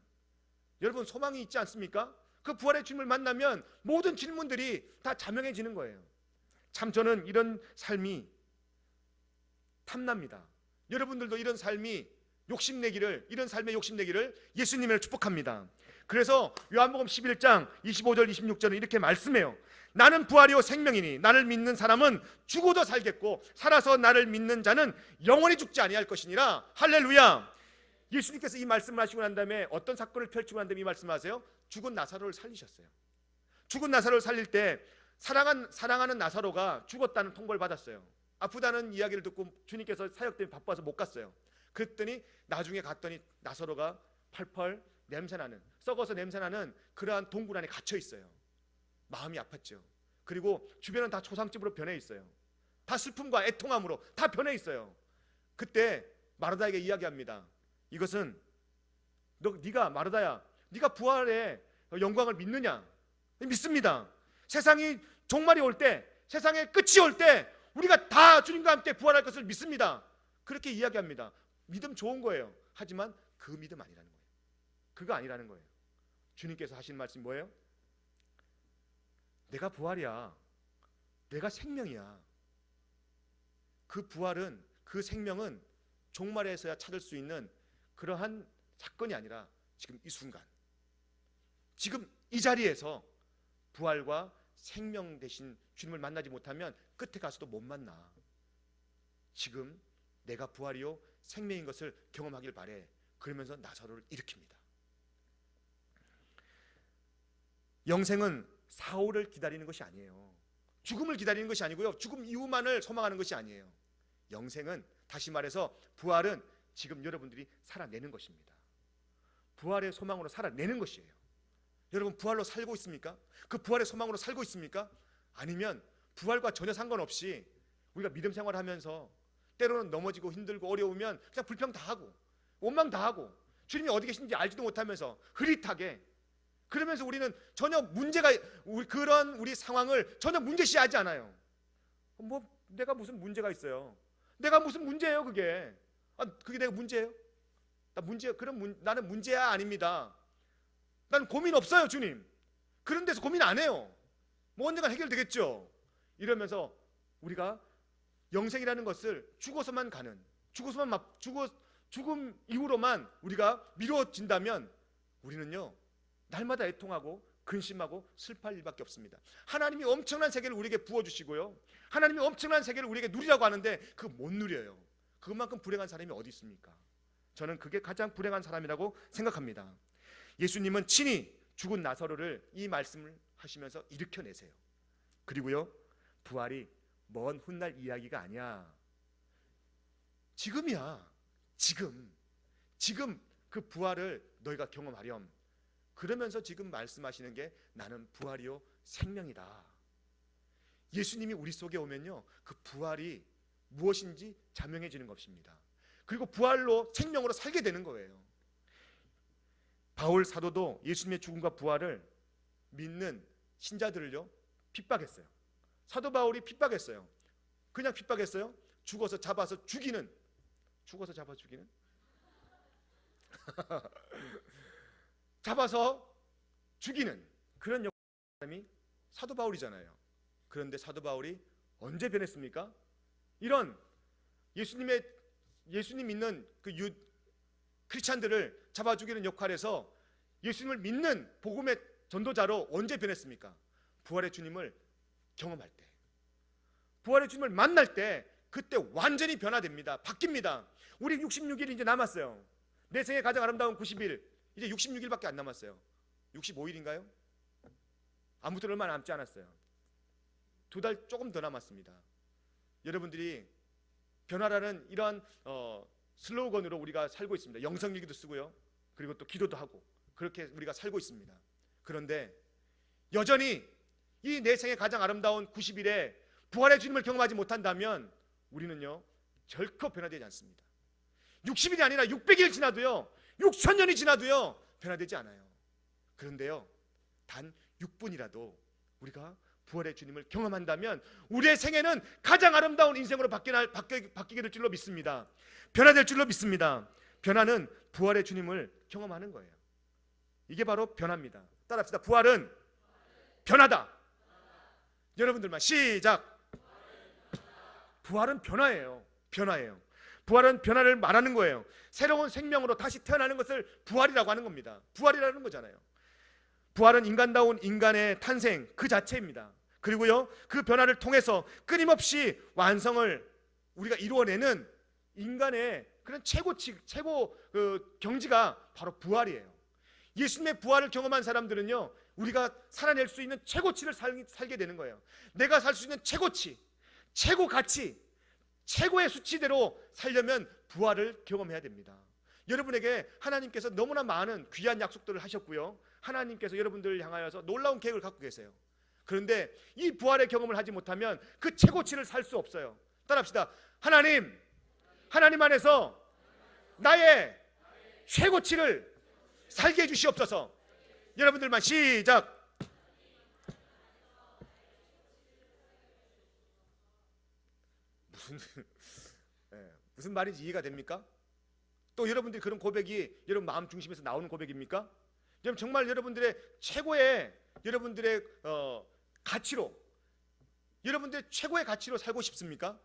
여러분, 소망이 있지 않습니까? 그 부활의 주님을 만나면 모든 질문들이 다 자명해지는 거예요. 참 저는 이런 삶이 탐납니다. 여러분들도 이런 삶이 욕심내기를, 이런 삶의 욕심내기를 예수님을 축복합니다. 그래서 요한복음 11장 25절 26절은 이렇게 말씀해요. 나는 부활이요 생명이니 나를 믿는 사람은 죽어도 살겠고 살아서 나를 믿는 자는 영원히 죽지 아니할 것이니라. 할렐루야. 예수님께서 이 말씀을 하시고 난 다음에 어떤 사건을 펼치고 난 다음에 이 말씀을 하세요? 죽은 나사로를 살리셨어요. 죽은 나사로를 살릴 때 사랑하는 나사로가 죽었다는 통보를 받았어요. 아프다는 이야기를 듣고 주님께서 사역 때문에 바빠서 못 갔어요. 그랬더니 나중에 갔더니 나사로가 펄펄 냄새나는, 썩어서 냄새나는 그러한 동굴 안에 갇혀 있어요. 마음이 아팠죠. 그리고 주변은 다 초상집으로 변해 있어요. 다 슬픔과 애통함으로 다 변해 있어요. 그때 마르다에게 이야기합니다. 이것은 네가 마르다야, 네가 부활의 영광을 믿느냐? 믿습니다. 세상이 종말이 올 때, 세상의 끝이 올 때 우리가 다 주님과 함께 부활할 것을 믿습니다. 그렇게 이야기합니다. 믿음 좋은 거예요. 하지만 그 믿음 아니라는 거예요. 그거 아니라는 거예요. 주님께서 하신 말씀이 뭐예요? 내가 부활이야. 내가 생명이야. 그 부활은, 그 생명은 종말에서야 찾을 수 있는 그러한 사건이 아니라 지금 이 순간, 지금 이 자리에서 부활과 생명 대신 주님을 만나지 못하면 끝에 가서도 못 만나. 지금 내가 부활이요 생명인 것을 경험하길 바래. 그러면서 나사로를 일으킵니다. 영생은 사후를 기다리는 것이 아니에요. 죽음을 기다리는 것이 아니고요, 죽음 이후만을 소망하는 것이 아니에요. 영생은, 다시 말해서 부활은 지금 여러분들이 살아내는 것입니다. 부활의 소망으로 살아내는 것이에요. 여러분, 부활로 살고 있습니까? 그 부활의 소망으로 살고 있습니까? 아니면 부활과 전혀 상관없이 우리가 믿음 생활을 하면서 때로는 넘어지고 힘들고 어려우면 그냥 불평 다 하고 원망 다 하고 주님이 어디 계신지 알지도 못하면서 흐릿하게, 그러면서 우리는 전혀 문제가, 그런 우리 상황을 전혀 문제시하지 않아요. 뭐 내가 무슨 문제가 있어요? 내가 무슨 문제예요 그게? 그게 내가 문제예요? 나는 문제야 아닙니다. 난 고민 없어요 주님. 그런 데서 고민 안 해요. 뭐 언젠가 해결되겠죠. 이러면서 우리가 영생이라는 것을 죽어서만 가는, 죽음 이후로만 우리가 미뤄진다면 우리는요 날마다 애통하고 근심하고 슬퍼할 일밖에 없습니다. 하나님이 엄청난 세계를 우리에게 부어주시고요, 하나님이 엄청난 세계를 우리에게 누리라고 하는데 그거 못 누려요. 그것만큼 불행한 사람이 어디 있습니까? 저는 그게 가장 불행한 사람이라고 생각합니다. 예수님은 친히 죽은 나사로를 이 말씀을 하시면서 일으켜내세요. 그리고요, 부활이 먼 훗날 이야기가 아니야. 지금이야. 지금 그 부활을 너희가 경험하렴. 그러면서 지금 말씀하시는 게 나는 부활이요 생명이다. 예수님이 우리 속에 오면요 그 부활이 무엇인지 자명해지는 것입니다. 그리고 부활로 생명으로 살게 되는 거예요. 바울 사도도 예수님의 죽음과 부활을 믿는 신자들을요 핍박했어요. 사도 바울이 핍박했어요. 그냥 핍박했어요? 죽어서 잡아 죽이는 잡아서 죽이는 그런 사람이 사도 바울이잖아요. 그런데 사도 바울이 언제 변했습니까? 이런 예수님 믿는 그 크리스찬들을 잡아 죽이는 역할에서 예수님을 믿는 복음의 전도자로 언제 변했습니까? 부활의 주님을 경험할 때, 부활의 주님을 만날 때, 그때 완전히 변화됩니다. 바뀝니다. 우리 66일이 이제 남았어요. 내 생에 가장 아름다운 90일, 이제 66일밖에 안 남았어요. 65일인가요? 아무튼 얼마 남지 않았어요. 2달 조금 더 남았습니다. 여러분들이 변화라는 이러한 슬로건으로 우리가 살고 있습니다. 영성일기도 쓰고요. 그리고 또 기도도 하고 그렇게 우리가 살고 있습니다. 그런데 여전히 이 내 생의 가장 아름다운 90일에 부활의 주님을 경험하지 못한다면 우리는요 결코 변화되지 않습니다. 60일이 아니라 600일 지나도요 6000년이 지나도요 변화되지 않아요. 그런데요 단 6분이라도 우리가 부활의 주님을 경험한다면 우리의 생애는 가장 아름다운 인생으로 바뀌게 될 줄로 믿습니다. 변화될 줄로 믿습니다. 변화는 부활의 주님을 경험하는 거예요. 이게 바로 변화입니다. 따라합시다. 부활은 변화다. 여러분들만 시작. 부활은 변화예요. 변화예요. 부활은 변화를 말하는 거예요. 새로운 생명으로 다시 태어나는 것을 부활이라고 하는 겁니다. 부활이라는 거잖아요. 부활은 인간다운 인간의 탄생 그 자체입니다. 그리고요 그 변화를 통해서 끊임없이 완성을 우리가 이루어내는 인간의 그런 최고 경지가 바로 부활이에요. 예수님의 부활을 경험한 사람들은요 우리가 살아낼 수 있는 최고치를 살게 되는 거예요. 내가 살 수 있는 최고치, 최고 가치, 최고의 수치대로 살려면 부활을 경험해야 됩니다. 여러분에게 하나님께서 너무나 많은 귀한 약속들을 하셨고요 하나님께서 여러분들을 향하여서 놀라운 계획을 갖고 계세요. 그런데 이 부활의 경험을 하지 못하면 그 최고치를 살 수 없어요. 따라합시다. 하나님 안에서 나의 최고치를 살게 해주시옵소서. 여러분들만 시작. 무슨 말인지 이해가 됩니까? 또 여러분들이 그런 고백이 여러분 마음 중심에서 나오는 고백입니까? 여러분 정말 여러분들의 최고의 여러분들의 가치로 여러분들의 최고의 가치로 살고 싶습니까?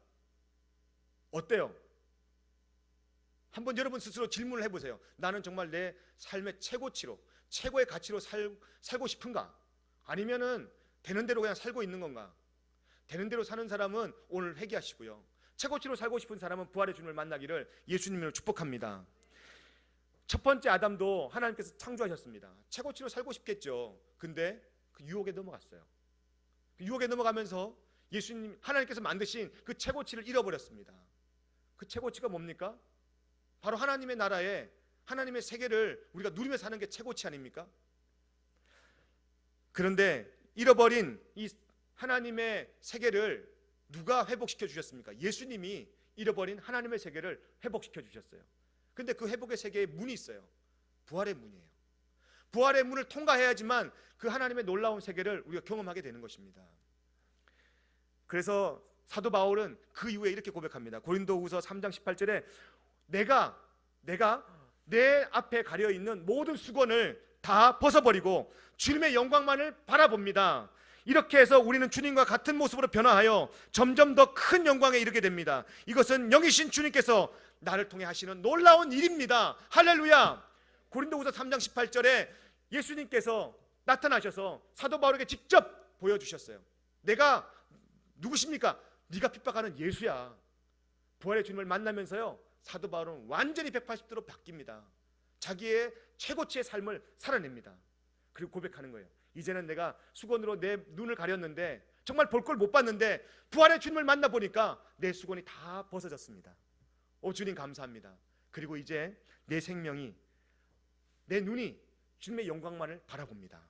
어때요? 한번 여러분 스스로 질문을 해보세요. 나는 정말 내 삶의 최고치로 최고의 가치로 살고 싶은가? 아니면은 되는 대로 그냥 살고 있는 건가? 되는 대로 사는 사람은 오늘 회개하시고요 최고치로 살고 싶은 사람은 부활의 주님을 만나기를 예수님으로 축복합니다. 첫 번째 아담도 하나님께서 창조하셨습니다. 최고치로 살고 싶겠죠. 근데 그 유혹에 넘어갔어요. 그 유혹에 넘어가면서 하나님께서 만드신 그 최고치를 잃어버렸습니다. 그 최고치가 뭡니까? 바로 하나님의 나라에 하나님의 세계를 우리가 누리며 사는 게 최고치 아닙니까? 그런데 잃어버린 이 하나님의 세계를 누가 회복시켜 주셨습니까? 예수님이 잃어버린 하나님의 세계를 회복시켜 주셨어요. 근데 그 회복의 세계에 문이 있어요. 부활의 문이에요. 부활의 문을 통과해야지만 그 하나님의 놀라운 세계를 우리가 경험하게 되는 것입니다. 그래서 사도 바울은 그 이후에 이렇게 고백합니다. 고린도후서 3장 18절에 내가 내 앞에 가려 있는 모든 수건을 다 벗어버리고 주님의 영광만을 바라봅니다. 이렇게 해서 우리는 주님과 같은 모습으로 변화하여 점점 더 큰 영광에 이르게 됩니다. 이것은 영이신 주님께서 나를 통해 하시는 놀라운 일입니다. 할렐루야. 고린도후서 3장 18절에 예수님께서 나타나셔서 사도 바울에게 직접 보여주셨어요. 내가 누구십니까? 네가 핍박하는 예수야. 부활의 주님을 만나면서요 사도 바울은 완전히 180도로 바뀝니다. 자기의 최고치의 삶을 살아냅니다. 그리고 고백하는 거예요. 이제는 내가 수건으로 내 눈을 가렸는데 정말 볼 걸 못 봤는데 부활의 주님을 만나보니까 내 수건이 다 벗어졌습니다. 오 주님 감사합니다. 그리고 이제 내 생명이 내 눈이 주님의 영광만을 바라봅니다.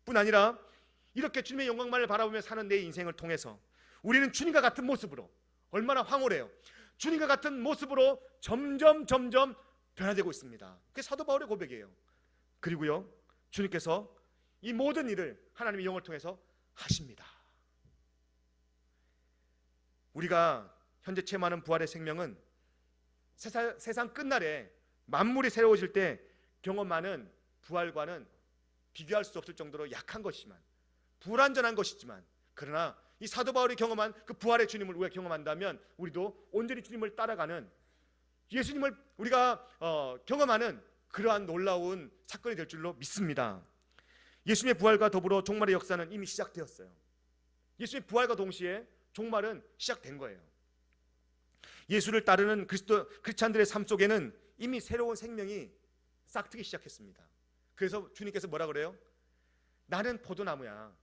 뿐 아니라 이렇게 주님의 영광만을 바라보며 사는 내 인생을 통해서 우리는 주님과 같은 모습으로 얼마나 황홀해요. 주님과 같은 모습으로 점점 변화되고 있습니다. 그게 사도 바울의 고백이에요. 그리고요 주님께서 이 모든 일을 하나님의 영을 통해서 하십니다. 우리가 현재 체험하는 부활의 생명은 세상 끝날에 만물이 새로워질 때 경험하는 부활과는 비교할 수 없을 정도로 약한 것이지만 불완전한 것이지만 그러나 이 사도 바울이 경험한 그 부활의 주님을 우리가 경험한다면 우리도 온전히 주님을 따라가는 예수님을 우리가 경험하는 그러한 놀라운 사건이 될 줄로 믿습니다. 예수님의 부활과 더불어 종말의 역사는 이미 시작되었어요. 예수님의 부활과 동시에 종말은 시작된 거예요. 예수를 따르는 크리스찬들의 삶 속에는 이미 새로운 생명이 싹트기 시작했습니다. 그래서 주님께서 뭐라 그래요? 나는 포도나무야,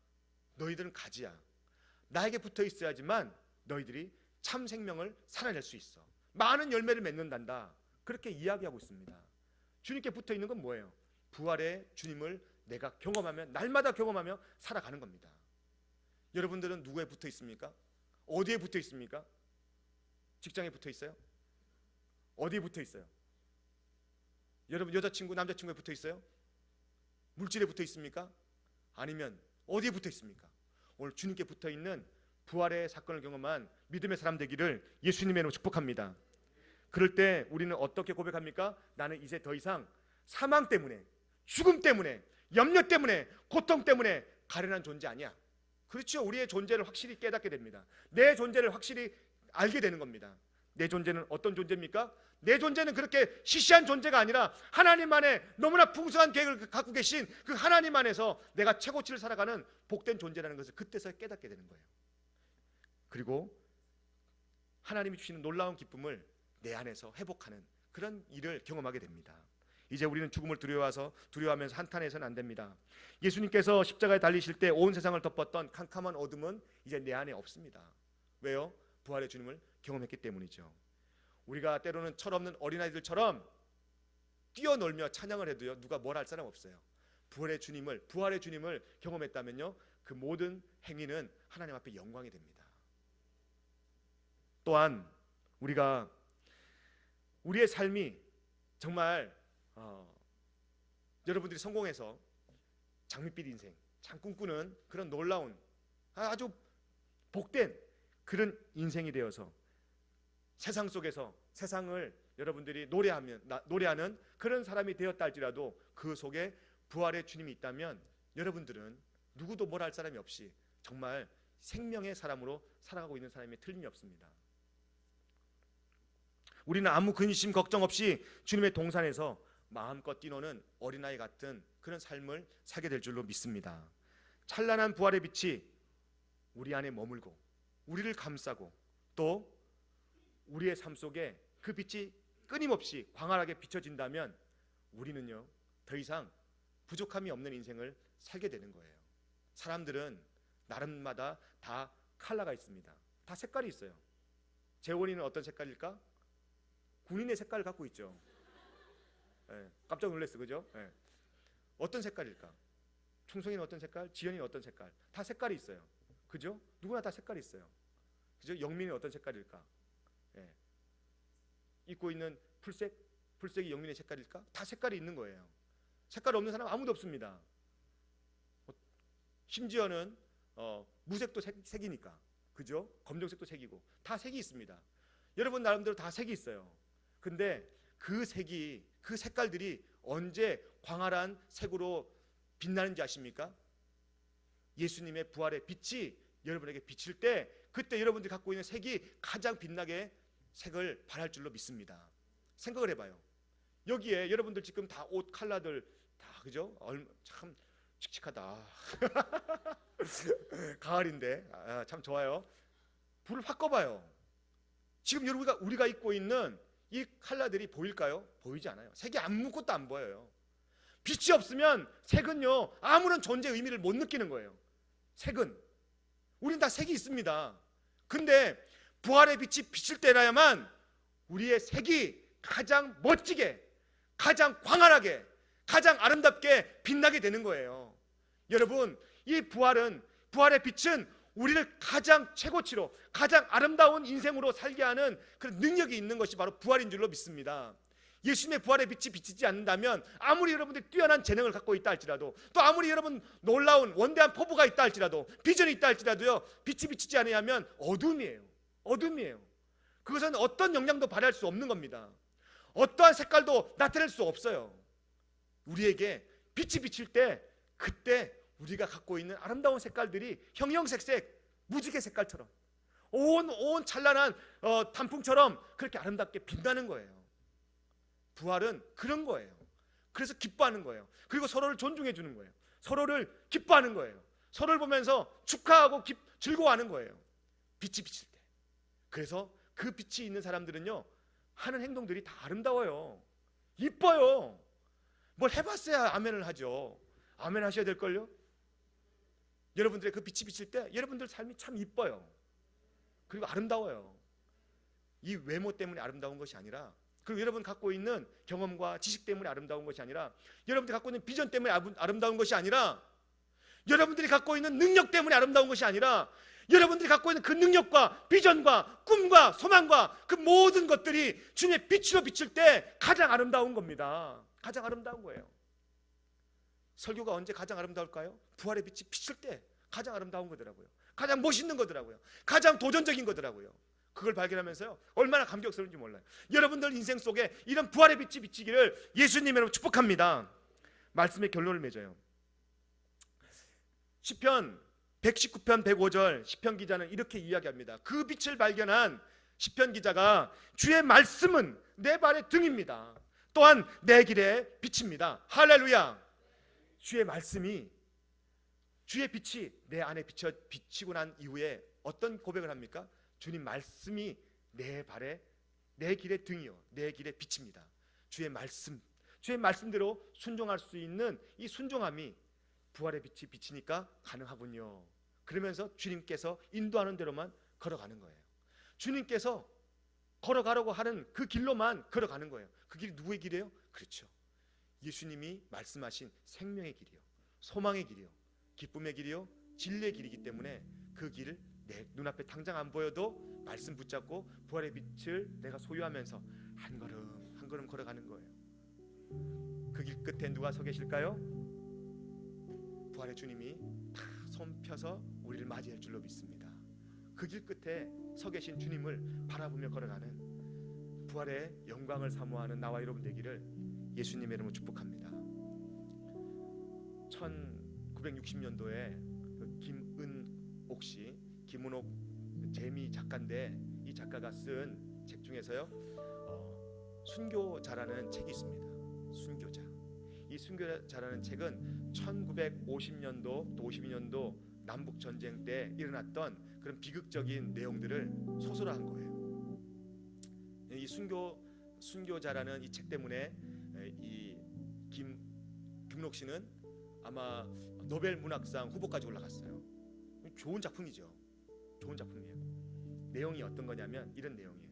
너희들은 가지야. 나에게 붙어 있어야지만 너희들이 참 생명을 살아낼 수 있어. 많은 열매를 맺는단다. 그렇게 이야기하고 있습니다. 주님께 붙어 있는 건 뭐예요? 부활의 주님을 내가 경험하며, 날마다 경험하며 살아가는 겁니다. 여러분들은 누구에 붙어 있습니까? 어디에 붙어 있습니까? 직장에 붙어 있어요? 어디에 붙어 있어요? 여러분 여자친구, 남자친구에 붙어 있어요? 물질에 붙어 있습니까? 아니면 어디에 붙어 있습니까? 오늘 주님께 붙어 있는 부활의 사건을 경험한 믿음의 사람 되기를 예수님의 이름으로 축복합니다. 그럴 때 우리는 어떻게 고백합니까? 나는 이제 더 이상 사망 때문에, 죽음 때문에, 염려 때문에, 고통 때문에 가련한 존재 아니야. 그렇죠. 우리의 존재를 확실히 깨닫게 됩니다. 내 존재를 확실히 알게 되는 겁니다. 내 존재는 어떤 존재입니까? 내 존재는 그렇게 시시한 존재가 아니라 하나님 안에 너무나 풍성한 계획을 갖고 계신 그 하나님 안에서 내가 최고치를 살아가는 복된 존재라는 것을 그때서 깨닫게 되는 거예요. 그리고 하나님이 주시는 놀라운 기쁨을 내 안에서 회복하는 그런 일을 경험하게 됩니다. 이제 우리는 죽음을 두려워하면서 한탄해서는 안 됩니다. 예수님께서 십자가에 달리실 때 온 세상을 덮었던 캄캄한 어둠은 이제 내 안에 없습니다. 왜요? 부활의 주님을 경험했기 때문이죠. 우리가 때로는 철없는 어린아이들처럼 뛰어놀며 찬양을 해도요, 누가 뭘 할 사람 없어요. 부활의 주님을 경험했다면요, 그 모든 행위는 하나님 앞에 영광이 됩니다. 또한 우리가 우리의 삶이 정말 여러분들이 성공해서 장밋빛 인생 참 꿈꾸는 그런 놀라운 아주 복된 그런 인생이 되어서 세상 속에서 세상을 여러분들이 노래하는 그런 사람이 되었다 할지라도 그 속에 부활의 주님이 있다면 여러분들은 누구도 뭘 할 사람이 없이 정말 생명의 사람으로 살아가고 있는 사람이 틀림이 없습니다. 우리는 아무 근심 걱정 없이 주님의 동산에서 마음껏 뛰노는 어린아이 같은 그런 삶을 살게 될 줄로 믿습니다. 찬란한 부활의 빛이 우리 안에 머물고 우리를 감싸고 또 우리의 삶 속에 그 빛이 끊임없이 광활하게 비춰진다면 우리는요, 더 이상 부족함이 없는 인생을 살게 되는 거예요. 사람들은 나름마다 다 컬러가 있습니다. 다 색깔이 있어요. 재원이는 어떤 색깔일까? 군인의 색깔을 갖고 있죠. 깜짝 놀랐어, 그죠? 어떤 색깔일까? 충성이는 어떤 색깔? 지연이는 어떤 색깔? 다 색깔이 있어요. 그죠? 누구나 다 색깔이 있어요. 그죠? 영민이 어떤 색깔일까? 입고 있는 풀색이 영민의 색깔일까? 다 색깔이 있는 거예요. 색깔 없는 사람 아무도 없습니다. 심지어는 무색도 색이니까, 그죠? 검정색도 색이고 다 색이 있습니다. 여러분 나름대로 다 색이 있어요. 근데 그 색깔들이 언제 광활한 색으로 빛나는지 아십니까? 예수님의 부활의 빛이 여러분에게 비칠 때 그때 여러분들이 갖고 있는 색이 가장 빛나게 색을 발할 줄로 믿습니다. 생각을 해봐요. 여기에 여러분들 지금 다 옷 컬러들 다, 그죠? 참 칙칙하다. 가을인데 참 좋아요. 불을 확 꺼봐요. 지금 우리가 입고 있는 이 컬러들이 보일까요? 보이지 않아요. 색이 아무것도 안 보여요. 빛이 없으면 색은요, 아무런 존재 의미를 못 느끼는 거예요. 색은 우린 다 색이 있습니다. 근데 부활의 빛이 비칠 때라야만 우리의 색이 가장 멋지게, 가장 광활하게, 가장 아름답게 빛나게 되는 거예요. 여러분, 이 부활의 빛은 우리를 가장 최고치로, 가장 아름다운 인생으로 살게 하는 그런 능력이 있는 것이 바로 부활인 줄로 믿습니다. 예수님의 부활의 빛이 비치지 않는다면 아무리 여러분들이 뛰어난 재능을 갖고 있다 할지라도, 또 아무리 여러분 놀라운 원대한 포부가 있다 할지라도, 비전이 있다 할지라도요, 빛이 비치지 않으면 어둠이에요. 그것은 어떤 영향도 발휘할 수 없는 겁니다. 어떠한 색깔도 나타낼 수 없어요. 우리에게 빛이 비칠 때 그때 우리가 갖고 있는 아름다운 색깔들이 형형색색 무지개 색깔처럼 온 찬란한 단풍처럼 그렇게 아름답게 빛나는 거예요. 부활은 그런 거예요. 그래서 기뻐하는 거예요. 그리고 서로를 존중해 주는 거예요. 서로를 기뻐하는 거예요. 서로를 보면서 축하하고 즐거워하는 거예요. 빛이 비칠 때. 그래서 그 빛이 있는 사람들은요, 하는 행동들이 다 아름다워요. 이뻐요. 뭘 해봤어야 아멘을 하죠. 아멘 하셔야 될걸요. 여러분들의 그 빛이 비칠 때 여러분들 삶이 참 이뻐요. 그리고 아름다워요. 이 외모 때문에 아름다운 것이 아니라, 그리고 여러분 갖고 있는 경험과 지식 때문에 아름다운 것이 아니라, 여러분들이 갖고 있는 비전 때문에 아름다운 것이 아니라, 여러분들이 갖고 있는 능력 때문에 아름다운 것이 아니라, 여러분들이 갖고 있는 그 능력과 비전과 꿈과 소망과 그 모든 것들이 주님의 빛으로 비칠 때 가장 아름다운 겁니다. 가장 아름다운 거예요. 설교가 언제 가장 아름다울까요? 부활의 빛이 비칠 때 가장 아름다운 거더라고요. 가장 멋있는 거더라고요. 가장 도전적인 거더라고요. 그걸 발견하면서요, 얼마나 감격스러운지 몰라요. 여러분들 인생 속에 이런 부활의 빛이 비치기를 예수님으로 축복합니다. 말씀의 결론을 맺어요. 시편 119편 105절 시편 기자는 이렇게 이야기합니다. 그 빛을 발견한 시편 기자가 주의 말씀은 내 발의 등입니다. 또한 내 길의 빛입니다. 할렐루야. 주의 말씀이, 주의 빛이 내 안에 비치고 난 이후에 어떤 고백을 합니까? 주님 말씀이 내 발에, 내 길의 등이요, 내 길의 빛입니다. 주의 말씀, 주의 말씀대로 순종할 수 있는 이 순종함이 부활의 빛이 비치니까 가능하군요. 그러면서 주님께서 인도하는 대로만 걸어가는 거예요. 주님께서 걸어가려고 하는 그 길로만 걸어가는 거예요. 그 길이 누구의 길이에요? 그렇죠, 예수님이 말씀하신 생명의 길이요, 소망의 길이요, 기쁨의 길이요, 진리의 길이기 때문에 그 길을 내 눈앞에 당장 안 보여도 말씀 붙잡고 부활의 빛을 내가 소유하면서 한 걸음 한 걸음 걸어가는 거예요. 그 길 끝에 누가 서 계실까요? 부활의 주님이 다 손 펴서 우리를 맞이할 줄로 믿습니다. 그 길 끝에 서 계신 주님을 바라보며 걸어가는 부활의 영광을 사모하는 나와 여러분 되기를 예수님의 이름으로 축복합니다. 1960년도에 김은옥 씨, 김은옥 재미 작가인데, 이 작가가 쓴 책 중에서요, 순교자라는 책이 있습니다. 순교자. 이 순교자라는 책은 1950년도 또 52년도 남북 전쟁 때 일어났던 그런 비극적인 내용들을 소설화한 거예요. 이 순교자라는 이 책 때문에 이 김은옥 씨는 아마 노벨 문학상 후보까지 올라갔어요. 좋은 작품이죠. 좋은 작품이에요. 내용이 어떤 거냐면 이런 내용이에요.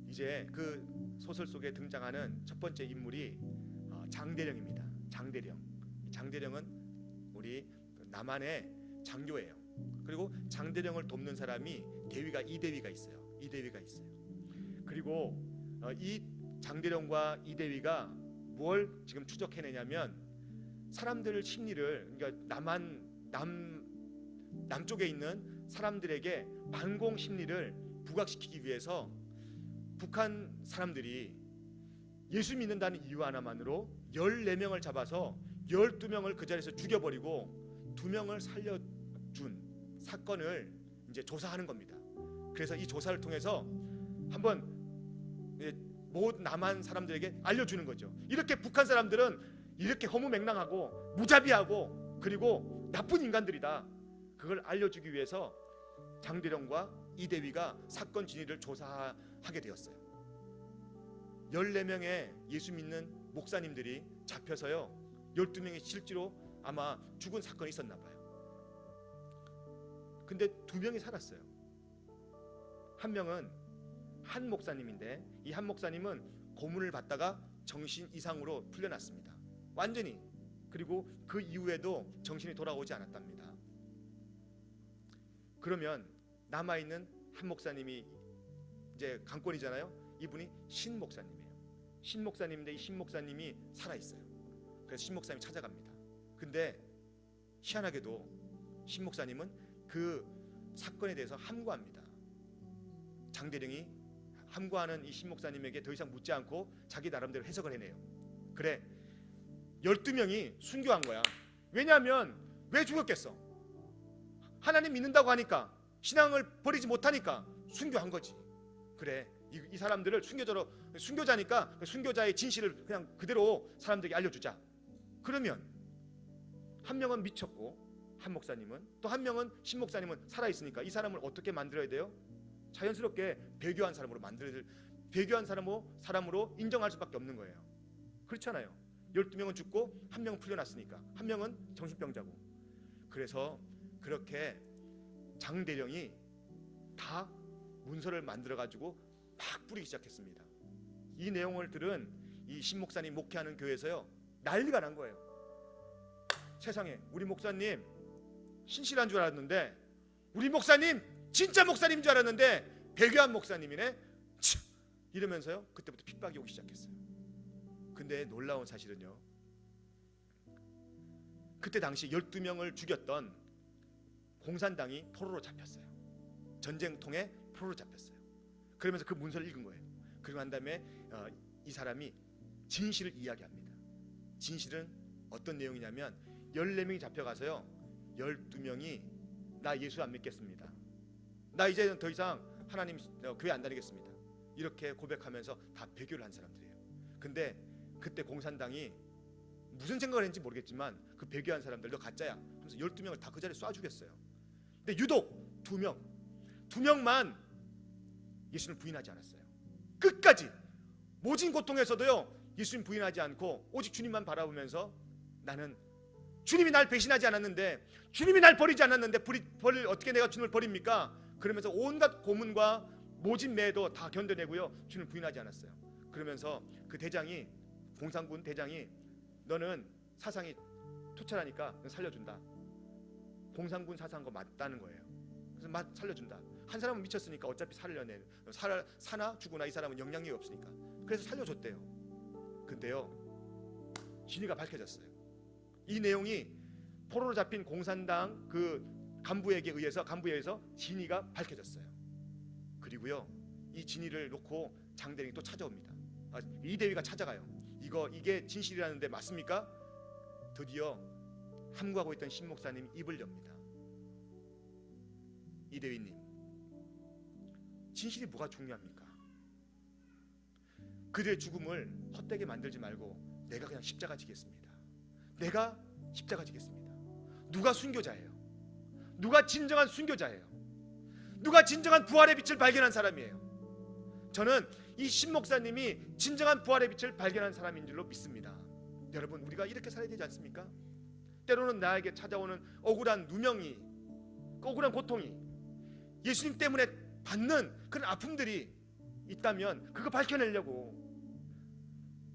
이제 그 소설 속에 등장하는 첫 번째 인물이 장대령입니다. 장대령은 우리 남한의 장교예요. 그리고 장대령을 돕는 사람이 이대위가 있어요. 그리고 이 장대령과 이대위가 뭘 지금 추적해내냐면, 사람들 심리를, 그러니까 남쪽에 있는 사람들에게 반공 심리를 부각시키기 위해서 북한 사람들이 예수 믿는다는 이유 하나만으로 14명을 잡아서 12명을 그 자리에서 죽여버리고 2명을 살려준 사건을 이제 조사하는 겁니다. 그래서 이 조사를 통해서 한번 모든 남한 사람들에게 알려주는 거죠. 이렇게 북한 사람들은 이렇게 허무맹랑하고 무자비하고 그리고 나쁜 인간들이다. 그걸 알려주기 위해서 장대령과 이대위가 사건 진위를 조사하게 되었어요. 14명의 예수 믿는 목사님들이 잡혀서요, 12명이 실제로 아마 죽은 사건이 있었나 봐요. 근데 2명이 살았어요. 한 명은 한 목사님인데, 이 한 목사님은 고문을 받다가 정신 이상으로 풀려났습니다. 완전히. 그리고 그 이후에도 정신이 돌아오지 않았답니다. 그러면 남아있는 한 목사님이 이제 강권이잖아요. 이분이 신 목사님이에요. 신 목사님인데 이 신 목사님이 살아있어요. 그래서 신 목사님이 찾아갑니다. 근데 희한하게도 신 목사님은 그 사건에 대해서 함구합니다. 장대령이 함구하는 이 신 목사님에게 더 이상 묻지 않고 자기 나름대로 해석을 해내요. 그래, 12명이 순교한 거야. 왜냐하면 왜 죽었겠어? 하나님 믿는다고 하니까, 신앙을 버리지 못하니까 순교한 거지. 그래, 이 사람들을 순교자니까 순교자의 진실을 그냥 그대로 사람들에게 알려주자. 그러면 한 명은 미쳤고 한 목사님은, 또 한 명은 신 목사님은 살아있으니까 이 사람을 어떻게 만들어야 돼요? 자연스럽게 배교한 사람으로 인정할 수밖에 없는 거예요. 그렇잖아요. 12명은 죽고 1명은 풀려났으니까. 1명은 정신병자고. 그래서 그렇게 장대령이 다 문서를 만들어 가지고 막 뿌리기 시작했습니다. 이 내용을 들은 이 신 목사님 목회하는 교회에서요, 난리가 난 거예요. 세상에, 우리 목사님 신실한 줄 알았는데, 우리 목사님 진짜 목사님인 줄 알았는데 배교한 목사님이네, 이러면서요 그때부터 핍박이 오기 시작했어요. 근데 놀라운 사실은요, 그때 당시 12명을 죽였던 공산당이 포로로 잡혔어요. 전쟁통에 포로로 잡혔어요. 그러면서 그 문서를 읽은 거예요. 그리고 난 다음에 이 사람이 진실을 이야기합니다. 진실은 어떤 내용이냐면, 14명이 잡혀가서요 12명이 나 예수 안 믿겠습니다, 나 이제 더 이상 하나님 교회 안 다니겠습니다, 이렇게 고백하면서 다 배교를 한 사람들이에요. 근데 그때 공산당이 무슨 생각을 했는지 모르겠지만 그 배교한 사람들 너 가짜야 하면서 12명을 다 그 자리에 쏴 죽였어요. 근데 유독 2명만 예수님을 부인하지 않았어요. 끝까지 모진 고통에서도요 예수님 부인하지 않고 오직 주님만 바라보면서, 나는 주님이 날 배신하지 않았는데, 주님이 날 버리지 않았는데 어떻게 내가 주님을 버립니까? 그러면서 온갖 고문과 모진 매도 다 견뎌내고요 주님을 부인하지 않았어요. 그러면서 그 대장이, 공산군 대장이, 너는 사상이 투철하니까 살려준다. 공산군 사상한 거 맞다는 거예요. 그래서 살려준다. 한 사람은 미쳤으니까 어차피 사나 죽으나 이 사람은 영향력이 없으니까. 그래서 살려줬대요. 근데요 진위가 밝혀졌어요. 이 내용이 포로로 잡힌 공산당 그 간부에 의해서 진위가 밝혀졌어요. 그리고요 이 진위를 놓고 장대령이 또 찾아옵니다. 이대위가 찾아가요. 이게 진실이라는데 맞습니까? 드디어 함구하고 있던 신 목사님 입을 엽니다. 이대위님, 진실이 뭐가 중요합니까? 그들의 죽음을 헛되게 만들지 말고 내가 그냥 십자가 지겠습니다. 내가 십자가 지겠습니다. 누가 순교자예요? 누가 진정한 순교자예요? 누가 진정한 부활의 빛을 발견한 사람이에요? 저는 이 신 목사님이 진정한 부활의 빛을 발견한 사람인 줄로 믿습니다. 여러분, 우리가 이렇게 살아야 되지 않습니까? 때로는 나에게 찾아오는 억울한 누명이, 억울한 고통이, 예수님 때문에 받는 그런 아픔들이 있다면 그거 밝혀내려고,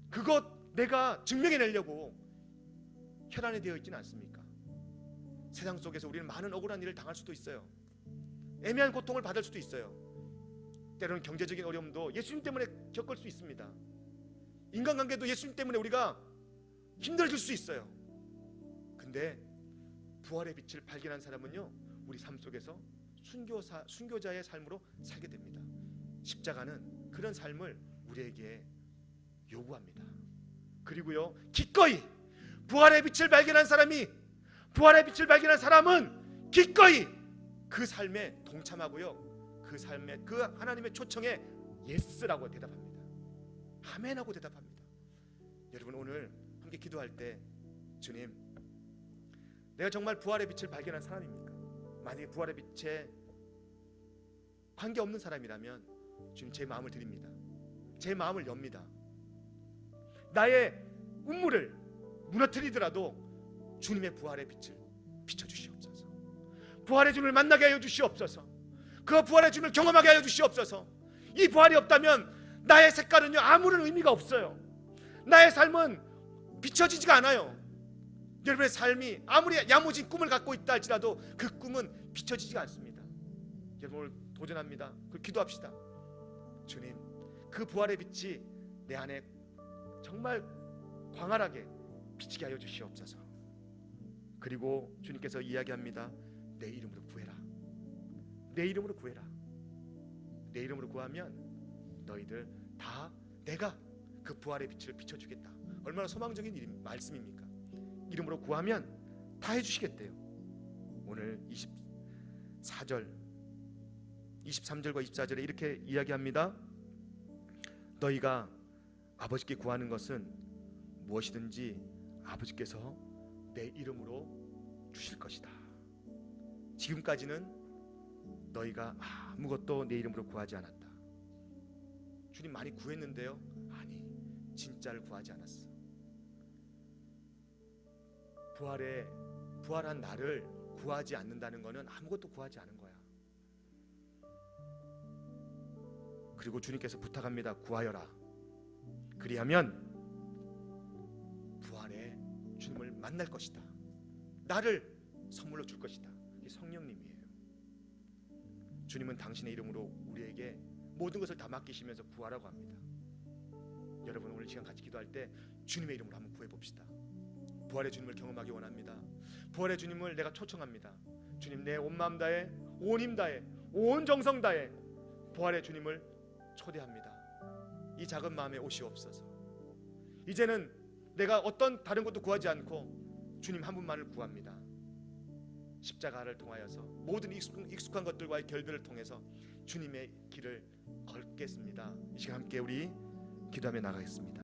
그것 내가 증명해내려고 혈안이 되어 있지는 않습니까? 세상 속에서 우리는 많은 억울한 일을 당할 수도 있어요. 애매한 고통을 받을 수도 있어요. 때로는 경제적인 어려움도 예수님 때문에 겪을 수 있습니다. 인간관계도 예수님 때문에 우리가 힘들어질 수 있어요. 근데 부활의 빛을 발견한 사람은요 우리 삶 속에서 순교자의 삶으로 살게 됩니다. 십자가는 그런 삶을 우리에게 요구합니다. 그리고요 기꺼이 부활의 빛을 발견한 사람은 기꺼이 그 삶에 동참하고요 그 삶에, 그 하나님의 초청에 예스라고 대답합니다. 아멘하고 대답합니다. 여러분, 오늘 함께 기도할 때, 주님, 내가 정말 부활의 빛을 발견한 사람입니까? 만약에 부활의 빛에 관계없는 사람이라면 주님, 제 마음을 드립니다. 제 마음을 엽니다. 나의 음모를 무너뜨리더라도 주님의 부활의 빛을 비춰주시옵소서. 부활의 주님을 만나게 하여 주시옵소서. 그 부활의 주님을 경험하게 하여 주시옵소서. 이 부활이 없다면 나의 색깔은요 아무런 의미가 없어요. 나의 삶은 비춰지지가 않아요. 여러분의 삶이 아무리 야무진 꿈을 갖고 있다 할지라도 그 꿈은 비춰지지가 않습니다. 여러분, 오늘 도전합니다. 그 기도합시다. 주님, 그 부활의 빛이 내 안에 정말 광활하게 비치게 하여 주시옵소서. 그리고 주님께서 이야기합니다. 내 이름으로 구해라. 내 이름으로 구해라. 내 이름으로 구하면 너희들 다 내가 그 부활의 빛을 비춰주겠다. 얼마나 소망적인 말씀입니까? 이름으로 구하면 다 해주시겠대요. 오늘 23절과 24절에 이렇게 이야기합니다. 너희가 아버지께 구하는 것은 무엇이든지 아버지께서 내 이름으로 주실 것이다. 지금까지는 너희가 아무것도 내 이름으로 구하지 않았다. 주님, 많이 구했는데요, 아니, 진짜를 구하지 않았어. 부활한 나를 구하지 않는다는 것은 아무것도 구하지 않은 거야. 그리고 주님께서 부탁합니다. 구하여라. 그리하면 부활의 주님을 만날 것이다. 나를 선물로 줄 것이다. 이게 성령님이에요. 주님은 당신의 이름으로 우리에게 모든 것을 다 맡기시면서 구하라고 합니다. 여러분 오늘 시간 같이 기도할 때 주님의 이름으로 한번 구해봅시다. 부활의 주님을 경험하기 원합니다. 부활의 주님을 내가 초청합니다. 주님, 내 온 마음 다해, 온 힘 다해, 온 정성 다해 부활의 주님을 초대합니다. 이 작은 마음에 오시옵소서. 이제는 내가 어떤 다른 것도 구하지 않고 주님 한 분만을 구합니다. 십자가를 통하여서 모든 익숙한 것들과의 결별을 통해서 주님의 길을 걷겠습니다. 이 시간 함께 우리 기도하며 나가겠습니다.